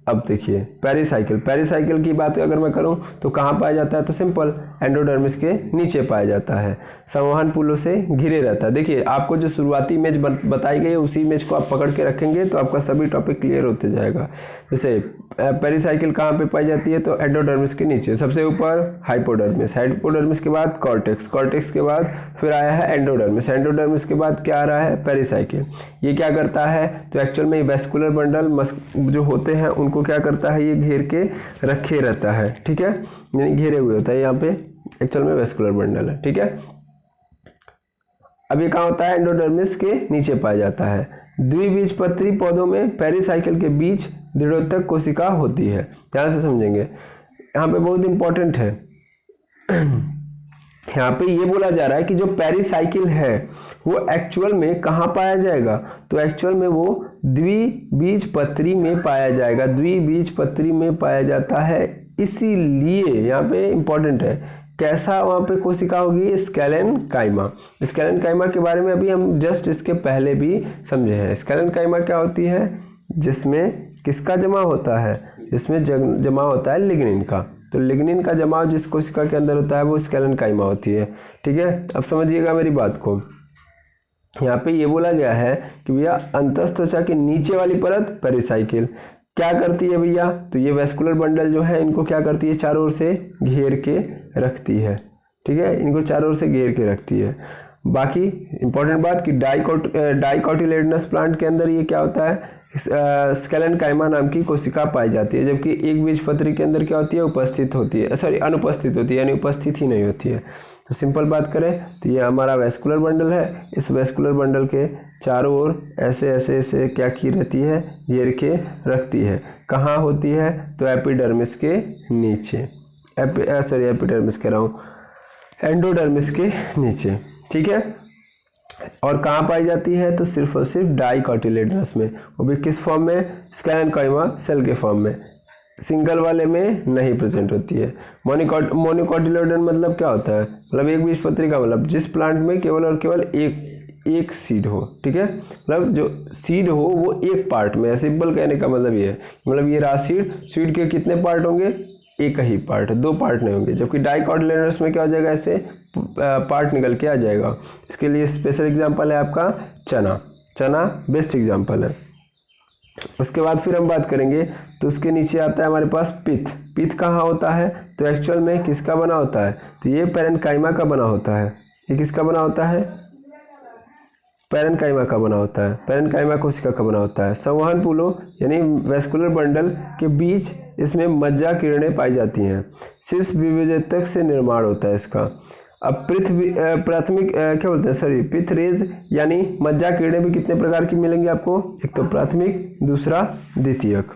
अब देखिए पेरिसाइकिल की बात अगर मैं करूं तो कहाँ पाया जाता है, तो सिंपल एंडोडर्मिस के नीचे पाया जाता है, संवहन पुलों से घिरे रहता है। देखिए आपको जो शुरुआती इमेज बताई गई है उसी इमेज को आप पकड़ के रखेंगे तो आपका सभी टॉपिक क्लियर होते जाएगा। जैसे पेरिसाइकिल कहाँ पे पाई जाती है, तो एंडोडर्मिस के नीचे, सबसे ऊपर हाइपोडर्मिस के बाद कॉर्टेक्स के बाद फिर आया है एंडोडर्मिस के बाद क्या आ रहा है, पेरिसाइकिल। ये क्या करता है, तो एक्चुअल में वेस्कुलर बंडल जो होते हैं उनको क्या करता है, ये घेर के रखे रहता है, ठीक है, यानी घेरे हुए होता है। यहाँ पे एक्चुअल में वेस्कुलर बंडल है, ठीक है। अब ये कहाँ होता है, एंडोडर्मिस के नीचे पाया जाता है। द्विबीजपत्री पौधों में पेरिसाइकिल के बीच दृढ़ोत्तक कोशिका होती है। ध्यान से समझेंगे, यहाँ पे बहुत इंपॉर्टेंट है। यहाँ पे ये बोला जा रहा है कि जो पेरिसाइकिल है वो एक्चुअल में कहाँ पाया जाएगा, तो एक्चुअल में वो द्विबीजपत्री में पाया जाएगा, द्विबीजपत्री में पाया जाता है। इसीलिए यहाँ पे इंपॉर्टेंट है, कैसा वहाँ पे कोशिका होगी, स्केलेनकाइमा। स्केलेनकाइमा के बारे में अभी हम जस्ट इसके पहले भी समझे हैं। स्केलेनकाइमा क्या होती है, जिसमें किसका जमा होता है, जिसमें जमा होता है लिग्निन का। तो लिग्निन का जमाव जिस कोशिका के अंदर होता है वो स्केलेनकाइमा होती है, ठीक है। अब समझिएगा मेरी बात को, यहाँ पे ये बोला गया है कि भैया अंतःत्वचा के नीचे वाली परत पेरिसाइकिल क्या करती है भैया, तो ये वेस्कुलर बंडल जो है इनको क्या करती है, चारों ओर से घेर के रखती है, ठीक है, इनको चारों ओर से घेर के रखती है। बाकी इंपॉर्टेंट बात कि डाइकोटिलेडनस प्लांट के अंदर ये क्या होता है, स्केलेनकाइमा नाम की कोशिका पाई जाती है, जबकि एक बीजपत्री के अंदर क्या होती है, अनुपस्थित होती है, यानी उपस्थित ही नहीं होती है। तो सिंपल बात करें तो ये हमारा वेस्कुलर बंडल है, इस वेस्कुलर बंडल के चारों ओर ऐसे ऐसे ऐसे क्या की रहती है, घेर के रखती है। कहाँ होती है, तो एपिडर्मिस के नीचे, एपिडर्मिस कह रहा हूँ, एंडोडर्मिस के नीचे, ठीक है। और कहाँ पाई जाती है, तो सिर्फ और सिर्फ डाइकोटिलेडनस में, वो भी किस फॉर्म में, स्केलेनकाइमा सेल के फॉर्म में, सिंगल वाले में नहीं प्रेजेंट होती है। मोनोकोटिलेडन मतलब क्या होता है, मतलब एक बीजपत्री का मतलब जिस प्लांट में केवल और केवल एक सीड हो, ठीक है, मतलब जो सीड हो वो एक पार्ट में, सिंपल कहने का मतलब ये है, मतलब ये रहा सीड के कितने पार्ट होंगे, एक ही पार्ट, दो पार्ट नहीं होंगे। जबकि डाइकोटिलेडनस में क्या हो जाएगा, ऐसे पार्ट निकल के आ जाएगा। इसके लिए स्पेशल एग्जांपल है आपका चना बेस्ट एग्जांपल है। उसके बाद फिर हम बात करेंगे तो उसके नीचे आता है हमारे पास पिथ पित्त कहाँ होता है, तो एक्चुअल में किसका बना होता है, तो ये पैरेन्काइमा का बना होता है। ये किसका बना होता है, पैरेन्काइमा का बना होता है। पैरेन्काइमा कोशिका का बना होता है। संवहन पुलों यानी वेस्कुलर बंडल के बीच इसमें मज्जा किरणें पाई जाती हैं। शीर्ष विभेदक से निर्माण होता है इसका। अब प्राथमिक क्या बोलते हैं, सॉरी, पिथ रेज यानी मज्जा किरणें भी कितने प्रकार की मिलेंगी आपको, एक तो प्राथमिक, दूसरा द्वितीयक।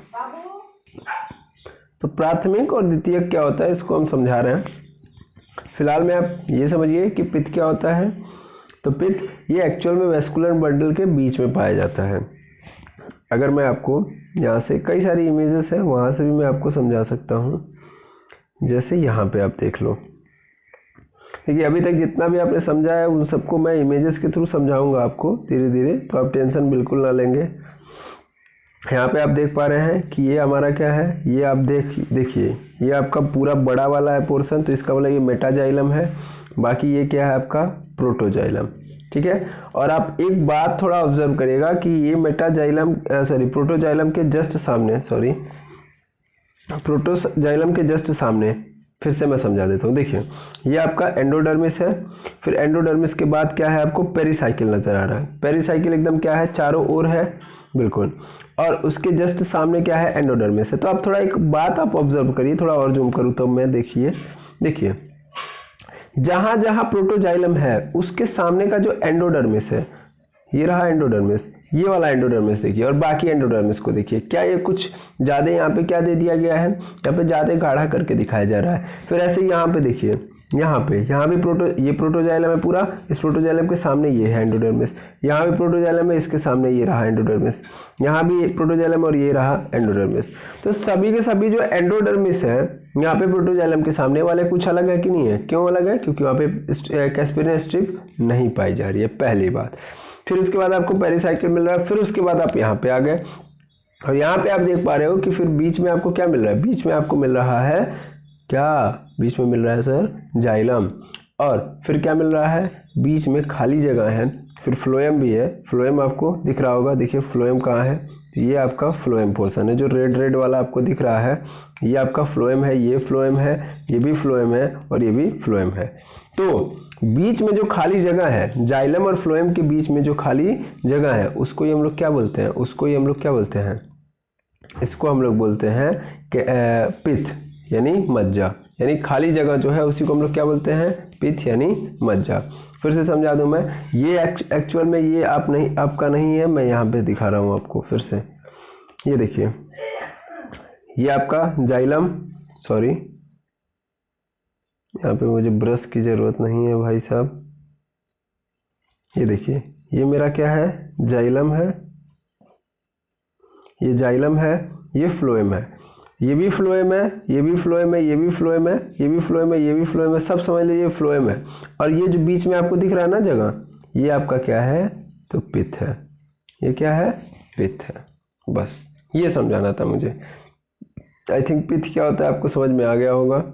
तो प्राथमिक और द्वितीयक क्या होता है इसको हम समझा रहे हैं। फिलहाल में आप ये समझिए कि पित्त क्या होता है। तो पित्त ये एक्चुअल में वेस्कुलर बंडल के बीच में पाया जाता है। अगर मैं आपको यहाँ से कई सारी इमेजेस हैं, वहाँ से भी मैं आपको समझा सकता हूँ। जैसे यहाँ पे आप देख लो, देखिए अभी तक जितना भी आपने समझा है उन सबको मैं इमेजेस के थ्रू समझाऊंगा आपको धीरे धीरे, तो आप टेंशन बिल्कुल ना लेंगे। यहाँ पे आप देख पा रहे हैं कि ये हमारा क्या है, ये आप देखिए ये आपका पूरा बड़ा वाला है पोर्शन, तो इसका मतलब ये मेटाजाइलम है। बाकी ये क्या है आपका प्रोटोजाइलम, ठीक है। और आप एक बात थोड़ा ऑब्जर्व करिएगा कि ये मेटाजाइलम प्रोटोजाइलम के जस्ट सामने, प्रोटोजाइलम के जस्ट सामने, फिर से मैं समझा देता हूँ। देखिए ये आपका एंडोडर्मिस है, फिर एंडोडर्मिस के बाद क्या है आपको पेरिसाइकिल नजर आ रहा है। पेरिसाइकिल एकदम क्या है, चारों ओर है बिल्कुल, और उसके जस्ट सामने क्या है, एंडोडर्मिस है। तो आप थोड़ा एक बात आप ऑब्जर्व करिए, थोड़ा और जूम करूँ तो मैं, देखिए जहां जहां प्रोटोजाइलम है उसके सामने का जो एंडोडर्मिस है, ये रहा एंडोडर्मिस, ये वाला एंडोडर्मिस देखिए, और बाकी एंडोडर्मिस को देखिए, क्या ये कुछ ज्यादा यहाँ पे क्या दे दिया गया है, यहाँ पे ज्यादा गाढ़ा करके दिखाया जा रहा है। फिर ऐसे यहाँ पे देखिए, यहाँ भी ये प्रोटोजाइलम है पूरा, इस प्रोटोजाइलम के सामने ये है एंडोडर्मिस, यहाँ भी प्रोटोजाइलम है, इसके सामने ये रहा एंडोडर्मिस, यहाँ भी प्रोटोजाइलम और ये रहा एंडोडर्मिस। तो सभी के सभी जो एंडोडर्मिस है यहाँ पे प्रोटोजाइलम के सामने वाले कुछ अलग है कि नहीं है, क्यों अलग है, क्योंकि वहाँ पे कैस्पेरियन स्ट्रिप नहीं पाई जा रही है, पहली बात। फिर उसके बाद आपको पेरिसाइकिल मिल रहा है, फिर उसके बाद आप यहाँ पे आ गए, और यहाँ पे आप देख पा रहे हो कि फिर बीच में आपको क्या मिल रहा है, बीच में आपको मिल रहा है क्या, बीच में मिल रहा है सर जाइलम, और फिर क्या मिल रहा है, बीच में खाली जगह है, फिर फ्लोएम भी है। फ्लोएम आपको दिख रहा होगा, देखिए फ्लोएम कहाँ है, तो ये आपका फ्लोएम पोर्शन है, जो रेड वाला आपको दिख रहा है, ये आपका फ्लोएम है, ये फ्लोएम है, ये भी फ्लोएम है, और ये भी फ्लोएम है। तो बीच में जो खाली जगह है, जाइलम और फ्लोएम के बीच में जो खाली जगह है, उसको ही हम लोग क्या बोलते हैं, इसको हम लोग बोलते हैं पित्त यानी मज्जा, यानी खाली जगह जो है उसी को हम लोग क्या बोलते हैं, पित्त यानी मज्जा। फिर से समझा दूं मैं, ये एक्चुअल में ये आपका नहीं है, मैं यहाँ पे दिखा रहा हूँ आपको फिर से। ये देखिए ये आपका जाइलम, सॉरी यहाँ पे मुझे ब्रश की जरूरत नहीं है भाई साहब। ये देखिए ये मेरा क्या है, जाइलम है, ये जाइलम है, ये फ्लोएम है, ये भी फ्लोएम है, ये भी फ्लोएम है, ये भी फ्लोएम है, ये भी फ्लोएम है, ये भी फ्लोएम है, सब समझ लीजिए फ्लोएम है। और ये जो बीच में आपको दिख रहा है ना जगह, ये आपका क्या है, तो पित्त है। ये क्या है, पित्त है। बस ये समझाना था मुझे। आई थिंक पित्त क्या होता है आपको समझ में आ गया होगा।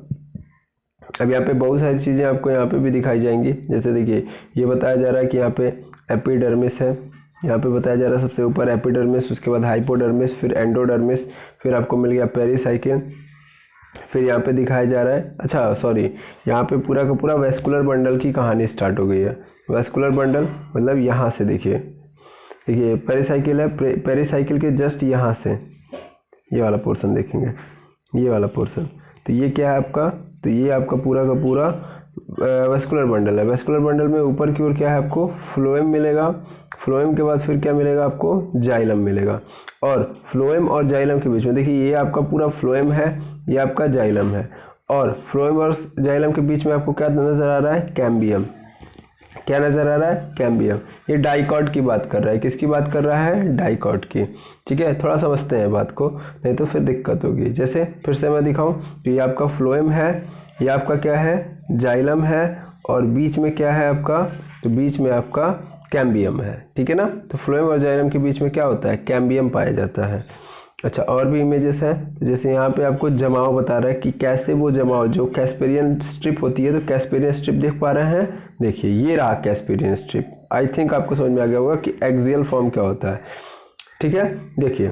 अब यहाँ पे बहुत सारी चीजें आपको यहाँ पे भी दिखाई जाएंगी। जैसे देखिए ये बताया जा रहा है कि यहाँ पे एपिडर्मिस है, यहाँ पे बताया जा रहा है सबसे ऊपर एपिडर्मिस, उसके बाद हाइपोडर्मिस, फिर एंडोडर्मिस, फिर आपको मिल गया पेरिसाइकिल, फिर यहाँ पे दिखाया जा रहा है, अच्छा सॉरी, यहाँ पे पूरा का पूरा वेस्कुलर बंडल की कहानी स्टार्ट हो गई है। वेस्कुलर बंडल मतलब यहाँ से देखिए पेरिसाइकिल है, पेरिसाइकिल के जस्ट यहाँ से ये वाला पोर्शन देखेंगे, ये वाला पोर्शन, तो ये क्या है आपका, तो ये आपका पूरा का पूरा वेस्कुलर बंडल है। वेस्कुलर बंडल में ऊपर की ओर क्या है आपको, फ्लोएम मिलेगा, फ्लोएम के बाद फिर क्या मिलेगा आपको, जाइलम मिलेगा, और फ्लोएम और जाइलम के बीच में देखिए ये आपका पूरा फ्लोएम है, ये आपका जाइलम है, और फ्लोएम और जाइलम के बीच में आपको क्या नजर आ रहा है, कैम्बियम। क्या नजर आ रहा है, कैम्बियम। ये डाइकॉट की बात कर रहा है, किसकी बात कर रहा है, डाइकॉट की। ठीक है, थोड़ा समझते हैं बात को, नहीं तो फिर दिक्कत होगी। जैसे फिर से मैं दिखाऊं तो ये आपका फ्लोएम है, ये आपका क्या है, जाइलम है, और बीच में क्या है आपका, तो बीच में आपका कैम्बियम है। ठीक है ना, तो फ्लोएम और जाइलम के बीच में क्या होता है, कैम्बियम पाया जाता है। अच्छा और भी इमेजेस हैं, जैसे यहाँ पे आपको जमाव बता रहा है कि कैसे वो जमाव जो कैस्पेरियन स्ट्रिप होती है, तो कैस्पेरियन स्ट्रिप देख पा रहे हैं, देखिए ये रहा कैस्पेरियन स्ट्रिप। आई थिंक आपको समझ में आ गया होगा कि एक्सियल फॉर्म क्या होता है। ठीक है, देखिए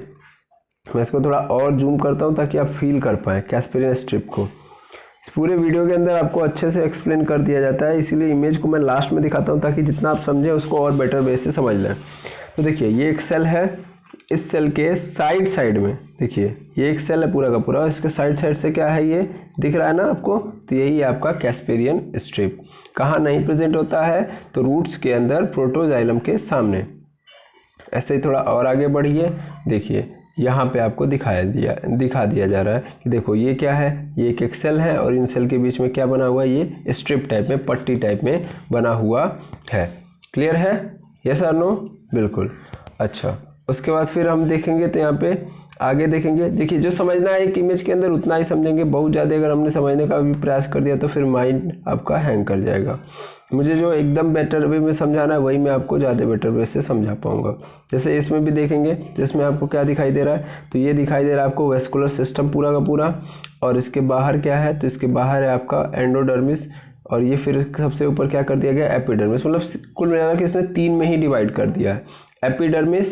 मैं इसको थोड़ा और जूम करता हूँ ताकि आप फील कर पाएँ कैस्पेरियन स्ट्रिप को। इस पूरे वीडियो के अंदर आपको अच्छे से एक्सप्लेन कर दिया जाता है, इसीलिए इमेज को मैं लास्ट में दिखाता हूँ ताकि जितना आप समझें उसको और बेटर वे से समझ लें। तो देखिए ये एक सेल है, इस सेल के साइड साइड में देखिए ये एक सेल है पूरा का पूरा, इसके साइड साइड से क्या है ये दिख रहा है ना आपको, तो यही है आपका कैस्पेरियन स्ट्रिप। कहाँ नहीं प्रेजेंट होता है, तो रूट्स के अंदर प्रोटोजाइलम के सामने। ऐसे ही थोड़ा और आगे बढ़िए, देखिए यहाँ पे आपको दिखा दिया जा रहा है कि देखो ये क्या है, ये एक सेल है और इन सेल के बीच में क्या बना हुआ है, ये स्ट्रिप टाइप में, पट्टी टाइप में बना हुआ है। क्लियर है? यस और नो? बिल्कुल। अच्छा, उसके बाद फिर हम देखेंगे तो यहाँ पे आगे देखेंगे। देखिए जो समझना है एक इमेज के अंदर उतना ही समझेंगे, बहुत ज़्यादा अगर हमने समझने का भी प्रयास कर दिया तो फिर माइंड आपका हैंग कर जाएगा। मुझे जो एकदम बेटर वे में समझाना है वही मैं आपको ज़्यादा बेटर वे से समझा पाऊंगा। जैसे इसमें भी देखेंगे तो इसमें आपको क्या दिखाई दे रहा है, तो ये दिखाई दे रहा है आपको वेस्कुलर सिस्टम पूरा का पूरा, और इसके बाहर क्या है, तो इसके बाहर है आपका एंडोडर्मिस, और ये फिर सबसे ऊपर क्या कर दिया गया, एपिडर्मिस। मतलब कुल मिलाकर इसने 3 में ही डिवाइड कर दिया है। एपिडर्मिस,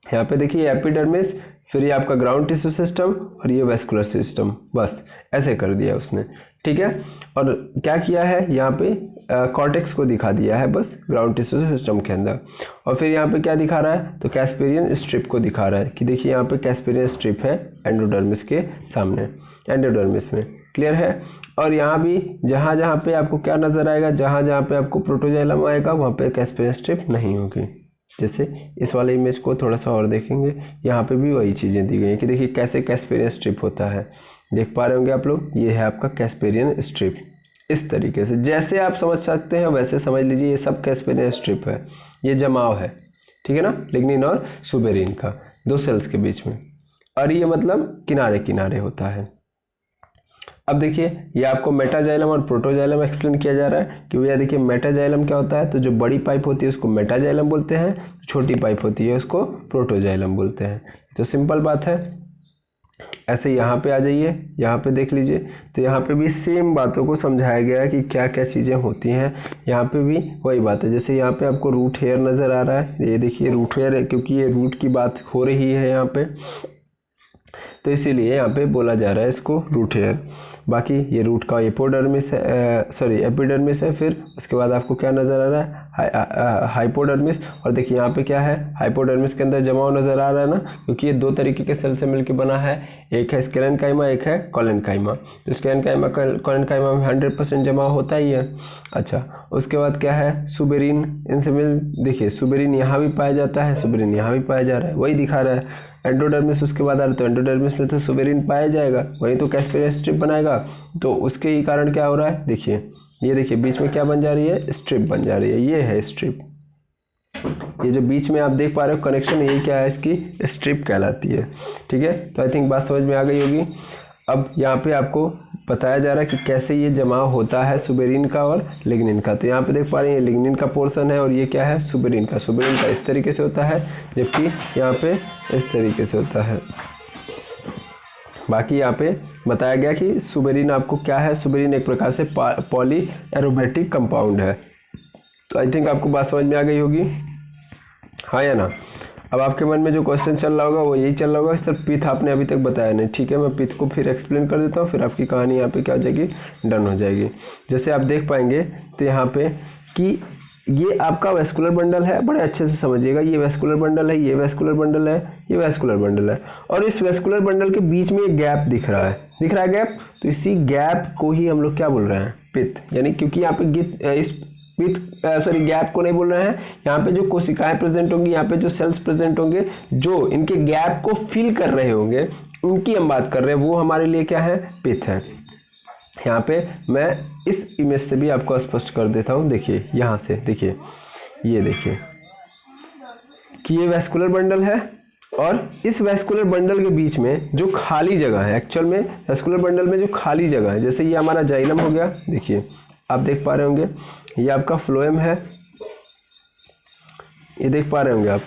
यहाँ पे देखिए एपिडर्मिस, फिर ये आपका ग्राउंड टिश्यू सिस्टम और ये वेस्कुलर सिस्टम, बस ऐसे कर दिया उसने। ठीक है, और क्या किया है यहाँ पे कॉर्टेक्स को दिखा दिया है बस ग्राउंड टिश्यू सिस्टम के अंदर। और फिर यहाँ पे क्या दिखा रहा है, तो कैस्पेरियन स्ट्रिप को दिखा रहा है कि देखिए यहाँ पे कैस्पेरियन स्ट्रिप है एंडोडर्मिस के सामने, एंडोडर्मिस में। क्लियर है? और यहाँ भी जहाँ जहाँ पे आपको क्या नजर आएगा, जहाँ जहाँ पे आपको प्रोटोजाइलम आएगा वहाँ पे कैस्पेरियन स्ट्रिप नहीं होगी। जैसे इस वाले इमेज को थोड़ा सा और देखेंगे, यहाँ पे भी वही चीज़ें दी गई हैं कि देखिए कैसे कैस्पेरियन स्ट्रिप होता है। देख पा रहे होंगे आप लोग, ये है आपका कैस्पेरियन स्ट्रिप। इस तरीके से जैसे आप समझ सकते हैं वैसे समझ लीजिए, ये सब कैस्पेरियन स्ट्रिप है, ये जमाव है। ठीक है ना, लिग्निन और सुबेरिन का, 2 सेल्स के बीच में, और ये मतलब किनारे किनारे होता है। अब देखिए ये आपको मेटाजाइलम और प्रोटोजाइलम एक्सप्लेन किया जा रहा है कि भैया देखिए मेटाजाइलम क्या होता है, तो जो बड़ी पाइप होती है उसको मेटाजाइलम बोलते हैं, छोटी पाइप होती है उसको प्रोटोजाइलम बोलते हैं। तो सिंपल बात है। ऐसे यहाँ पे आ जाइए, यहाँ पे देख लीजिए, तो यहाँ पे भी सेम बातों को समझाया गया है कि क्या क्या चीज़ें होती हैं। यहाँ पे भी वही बात है, जैसे यहाँ पे आपको रूट हेयर नज़र आ रहा है, ये देखिए रूट हेयर है क्योंकि ये रूट की बात हो रही है यहाँ पे, तो इसीलिए यहाँ पे बोला जा रहा है इसको रूट हेयर। बाकी ये रूट का एपोडर्मिस है, सॉरी एपिडर्मिस है। फिर उसके बाद आपको क्या नज़र आ रहा है, हाइपोडर्मिस। और देखिए यहाँ पे क्या है, हाइपोडर्मिस के अंदर जमाव नज़र आ रहा है ना, क्योंकि ये 2 तरीके के सेल से मिलकर बना है, एक है स्केलेनकाइमा, एक है कोलेनकाइमा। तो स्केलेनकाइमा कोलेनकाइमा में 100% जमाव होता ही है। अच्छा, उसके बाद क्या है, सुबेरिन, इनसे मिल, देखिए सुबेरिन यहाँ भी पाया जाता है, सुबेरिन यहाँ भी पाया जा रहा है, वही दिखा रहा है। एंडोडर्मिस उसके बाद आ रहा है, तो एंडोडर्मिस में तो सुबेरिन पाया जाएगा, वही तो कैस्पेरियन स्ट्रिप बनाएगा। तो उसके ही कारण क्या हो रहा है, देखिए ये देखिए बीच में क्या बन जा रही है, स्ट्रिप बन जा रही है, ये है स्ट्रिप। ये जो बीच में आप देख पा रहे हो कनेक्शन, यही क्या है, इसकी स्ट्रिप कहलाती है। ठीक है, तो आई थिंक बात समझ में आ गई होगी। अब यहाँ पे आपको बताया जा रहा है कि कैसे ये जमाव होता है सुबेरिन का और लिग्निन का। तो यहाँ पे देख पा रहे हैं ये लिग्निन का पोर्शन है और ये क्या है, सुबेरिन का। सुबेरिन का इस तरीके से होता है, जबकि यहाँ पे इस तरीके से होता है। बाकी यहाँ पे बताया गया कि सुबेरिन आपको क्या है, सुबेरिन एक प्रकार से पॉली एरोमेटिक कंपाउंड है। तो आई थिंक आपको बात समझ में आ गई होगी, हाँ या ना। अब आपके मन में जो क्वेश्चन चल रहा होगा वो यही चल रहा होगा, सर पिथ आपने अभी तक बताया नहीं। ठीक है, मैं पिथ को फिर एक्सप्लेन कर देता हूँ, फिर आपकी कहानी यहाँ पे क्या हो जाएगी, डन हो जाएगी। जैसे आप देख पाएंगे तो यहाँ पे कि ये आपका वेस्कुलर बंडल है, बड़े अच्छे से समझिएगा, ये वेस्कुलर बंडल है, ये वेस्कुलर बंडल है, ये वेस्कुलर बंडल है, और इस वेस्कुलर बंडल के बीच में एक गैप दिख रहा है गैप। तो इसी गैप को ही हम लोग क्या बोल रहे हैं, पिथ। यानी क्योंकि यहाँ पे इस गैप को नहीं बोल रहे हैं, यहाँ पे जो कोशिकाएं प्रेजेंट होंगी, यहाँ पे जो सेल्स प्रेजेंट होंगे, जो इनके गैप को फिल कर रहे होंगे, उनकी हम बात कर रहे हैं, वो हमारे लिए क्या है, पिथ है। यहाँ पे मैं इस इमेज से भी आपको स्पष्ट कर देता हूँ। देखिए यहाँ से देखिए, ये देखिए कि ये वेस्कुलर बंडल है, और इस वेस्कुलर बंडल के बीच में जो खाली जगह है, एक्चुअल में वेस्कुलर बंडल में जो खाली जगह है, जैसे ये हमारा जाइलम हो गया, देखिए आप देख पा रहे होंगे, ये आपका फ्लोएम है, ये देख पा रहे होंगे आप,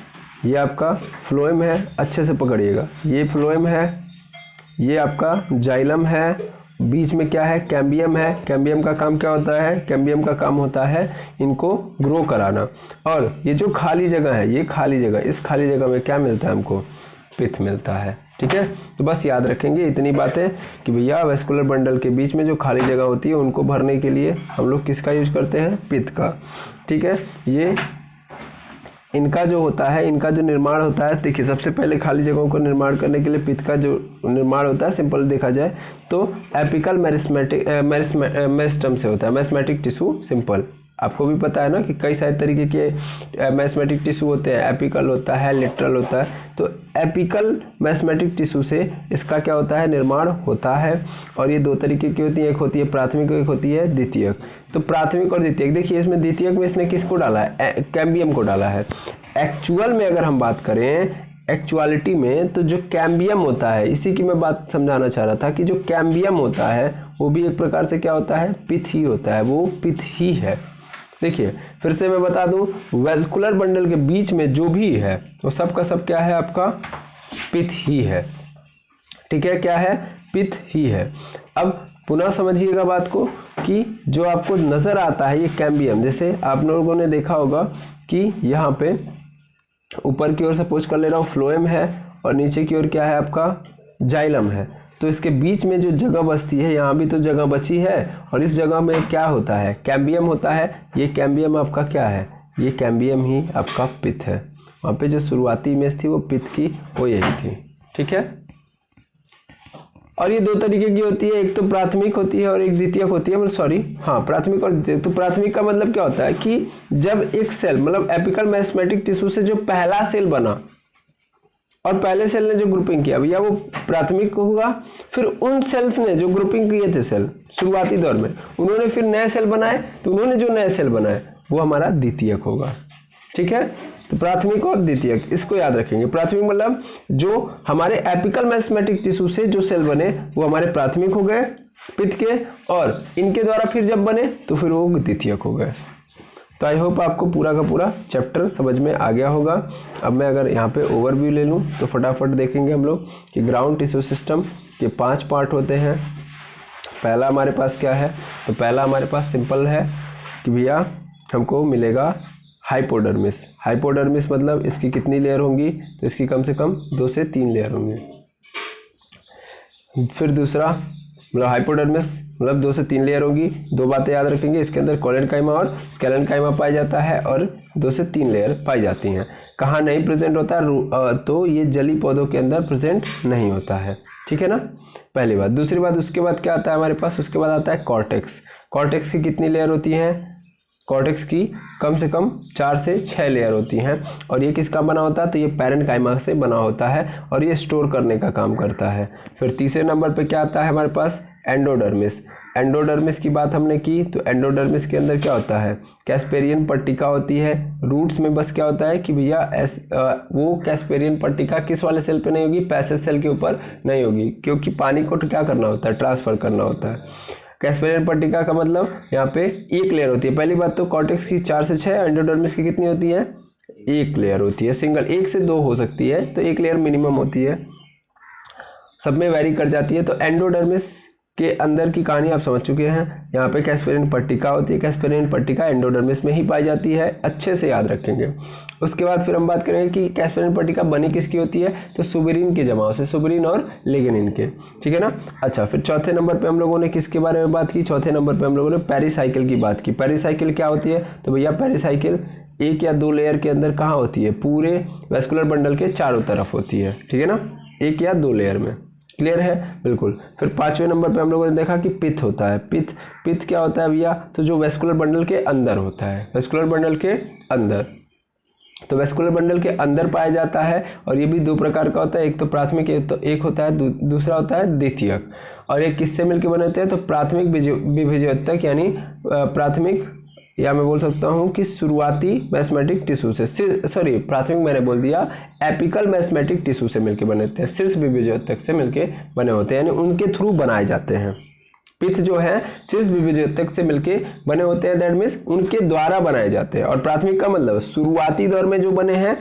ये आपका फ्लोएम है, अच्छे से पकड़िएगा, ये फ्लोएम है, ये आपका जाइलम है, बीच में क्या है, कैम्बियम है। कैम्बियम का काम क्या होता है, कैम्बियम का काम होता है इनको ग्रो कराना। और ये जो खाली जगह है, ये खाली जगह, इस खाली जगह में क्या मिलता है हमको, पिथ मिलता है। ठीक है। तो बस याद रखेंगे इतनी बातें कि भैया वेस्कुलर बंडल के बीच में जो खाली जगह होती है उनको भरने के लिए हम लोग किसका यूज करते हैं, पित्त का। ठीक है, ये इनका जो होता है, इनका जो निर्माण होता है, देखिए सबसे पहले खाली जगहों को निर्माण करने के लिए पित्त का जो निर्माण होता है, सिंपल देखा जाए तो एपिकल मेरिस्टेम से होता है। मेरिस्टेमिक टिश्यू, सिंपल आपको भी पता है ना कि कई सारे तरीके के मेरिस्टेमिक टिश्यू होते हैं, एपिकल होता है, लेटरल होता है। तो एपिकल मेरिस्टेमिक टिश्यू से इसका क्या होता है, निर्माण होता है। और ये दो तरीके की होती है, एक होती है प्राथमिक, एक होती है द्वितीयक। तो प्राथमिक और द्वितीयक, देखिए इसमें द्वितीयक में इसने किसको डाला है, कैम्बियम को डाला है। एक्चुअल में अगर हम बात करें, एक्चुअलिटी में, तो जो कैम्बियम होता है, इसी की मैं बात समझाना चाह रहा था कि जो कैम्बियम होता है वो भी एक प्रकार से क्या होता है, पित्त ही होता है, वो पित्त ही है। देखिए फिर से मैं बता दूं, वेस्कुलर बंडल के बीच में जो भी है वो सब का सब क्या है, आपका पित्त ही है। ठीक है, क्या है, पित्त ही है। अब पुनः समझिएगा बात को कि जो आपको नजर आता है ये कैम्बियम, जैसे आप लोगों ने देखा होगा कि यहाँ पे ऊपर की ओर सपोज कर ले रहा हूँ फ्लोएम है और नीचे की ओर क्या है, आपका जाइलम है। तो इसके बीच में जो जगह बचती है, यहाँ भी तो जगह बची है, और इस जगह में क्या होता है, कैम्बियम होता है। ये कैम्बियम आपका क्या है, ये कैम्बियम ही आपका पित्त है। वहाँ पे जो शुरुआती इमेज थी वो पित्त की, वो यही थी। ठीक है, और ये दो तरीके की होती है, एक तो प्राथमिक होती है और एक द्वितीयक होती है। सॉरी, हाँ, प्राथमिक और द्वितीयक। तो प्राथमिक का मतलब क्या होता है कि जब एक सेल, मतलब एपिकल मेरिस्टेमिक टिश्यू से जो पहला सेल बना और पहले सेल ने जो ग्रुपिंग किया, भैया वो प्राथमिक होगा। फिर उन सेल्स ने जो ग्रुपिंग किए थे सेल शुरुआती दौर में, उन्होंने फिर नए सेल बनाए, तो उन्होंने जो नए सेल बनाए वो हमारा द्वितीयक होगा। ठीक है, तो प्राथमिक और द्वितीयक, इसको याद रखेंगे। प्राथमिक मतलब जो हमारे एपिकल मेरिस्टेमिक टिश्यू से जो सेल बने वो हमारे प्राथमिक हो गए पित्त के, और इनके द्वारा फिर जब बने तो फिर वो द्वितीयक हो गए। तो आई होप आपको पूरा का पूरा चैप्टर समझ में आ गया होगा। अब मैं अगर यहाँ पे ओवरव्यू ले लूँ तो फटाफट देखेंगे हम लोग कि ग्राउंड टिश्यू सिस्टम के 5 पार्ट होते हैं। पहला हमारे पास क्या है, तो पहला हमारे पास सिंपल है कि भैया हमको मिलेगा हाइपोडर्मिस। हाइपोडर्मिस मतलब इसकी कितनी लेयर होंगी, तो इसकी कम से कम 2 से 3 लेयर होंगी। फिर दूसरा मतलब हाइपोडर्मिस मतलब 2 से 3 लेयर होगी। दो बातें याद रखेंगे, इसके अंदर कोलेनकाइमा और स्केलेनकाइमा पाया जाता है और 2 से 3 लेयर पाई जाती हैं। कहाँ नहीं प्रेजेंट होता है, तो ये जली पौधों के अंदर प्रेजेंट नहीं होता है। ठीक है ना, पहली बात। दूसरी बात, उसके बाद क्या आता है हमारे पास, उसके बाद आता है कॉर्टेक्स। कॉर्टेक्स की कितनी लेयर होती है, कॉर्टेक्स की कम से कम 4 से 6 लेयर होती हैं। और ये किसका बना होता है, तो ये पैरेन्काइमा से बना होता है और ये स्टोर करने का काम करता है। फिर तीसरे नंबर पे क्या आता है हमारे पास, एंडोडर्मिस। एंडोडर्मिस की बात हमने की, तो एंडोडर्मिस के अंदर क्या होता है, कैस्पेरियन पट्टिका होती है। रूट्स में बस क्या होता है कि भैया वो कैस्पेरियन पट्टिका किस वाले सेल पे नहीं होगी, पैसेज सेल के ऊपर नहीं होगी, क्योंकि पानी को क्या करना होता है, ट्रांसफर करना होता है। कैस्पेरियन पट्टिका का मतलब यहाँ पे एक लेयर होती है। पहली बात तो कॉर्टेक्स की 4 से 6, एंडोडर्मिस की कितनी होती है, एक लेयर होती है। सिंगल 1 से 2 हो सकती है, तो एक लेयर मिनिमम होती है, सब में वेरी कर जाती है। तो एंडोडर्मिस के अंदर की कहानी आप समझ चुके हैं। यहाँ पे कैस्पेरियन पट्टिका होती है, कैस्पेरियन पट्टिका एंडोडर्मिस में ही पाई जाती है, अच्छे से याद रखेंगे। उसके बाद फिर हम बात करेंगे कि कैस्पेरियन पट्टिका बनी किसकी होती है, तो सुबेरिन के जमाव से, सुबेरिन और लिग्निन के। ठीक है ना। अच्छा, फिर चौथे नंबर पे हम लोगों ने किसके बारे में बात की, चौथे नंबर पे हम लोगों ने पेरिसाइकिल की बात की। पेरिसाइकिल क्या होती है, तो भैया पेरिसाइकिल 1 या 2 लेयर के अंदर कहाँ होती है, पूरे वेस्कुलर बंडल के चारों तरफ होती है। ठीक है ना, 1 या 2 लेयर में। क्लियर है, बिल्कुल। फिर 5वें नंबर पे हम लोगों ने देखा कि पित्त होता है। पित्त क्या होता है भैया, तो जो वेस्कुलर बंडल के अंदर होता है, वेस्कुलर बंडल के अंदर। तो वेस्कुलर बंडल के अंदर पाया जाता है और ये भी 2 प्रकार का होता है, एक तो प्राथमिक, एक होता है, दूसरा होता है द्वितीयक। और ये किससे मिलकर बने होते हैं, तो प्राथमिक विभेद्योतक, यानी प्राथमिक, या मैं बोल सकता हूँ कि शुरुआती मेरिस्टेमिक टिश्यू से, सॉरी प्राथमिक मैंने बोल दिया, एपिकल मेरिस्टेमिक टिश्यू से मिलकर बने होते हैं, शीर्ष विभेद्योतक से मिलकर बने होते हैं, यानी उनके थ्रू बनाए जाते हैं। पित्त जो है शीर्ष विभेद्योतक से मिलके बने होते हैं, दैट मीन्स उनके द्वारा बनाए जाते हैं। और प्राथमिक का मतलब शुरुआती दौर में जो बने हैं,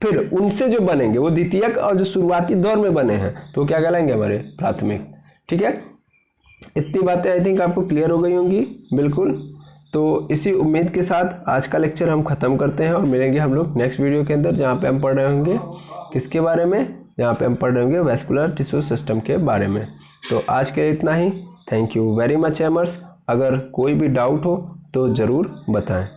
फिर उनसे जो बनेंगे वो द्वितीयक, और जो शुरुआती दौर में बने हैं तो क्या कहलाएंगे, हमारे प्राथमिक। ठीक है, इतनी बातें आई थिंक आपको क्लियर हो गई होंगी, बिल्कुल। तो इसी उम्मीद के साथ आज का लेक्चर हम खत्म करते हैं और मिलेंगे हम लोग नेक्स्ट वीडियो के अंदर, जहाँ पे हम पढ़ रहे होंगे किसके बारे में, यहाँ पे हम पढ़ रहे होंगे वेस्कुलर टिश्यू सिस्टम के बारे में। तो आज के इतना ही। थैंक यू वेरी मच एमर्स। अगर कोई भी डाउट हो तो ज़रूर बताएं।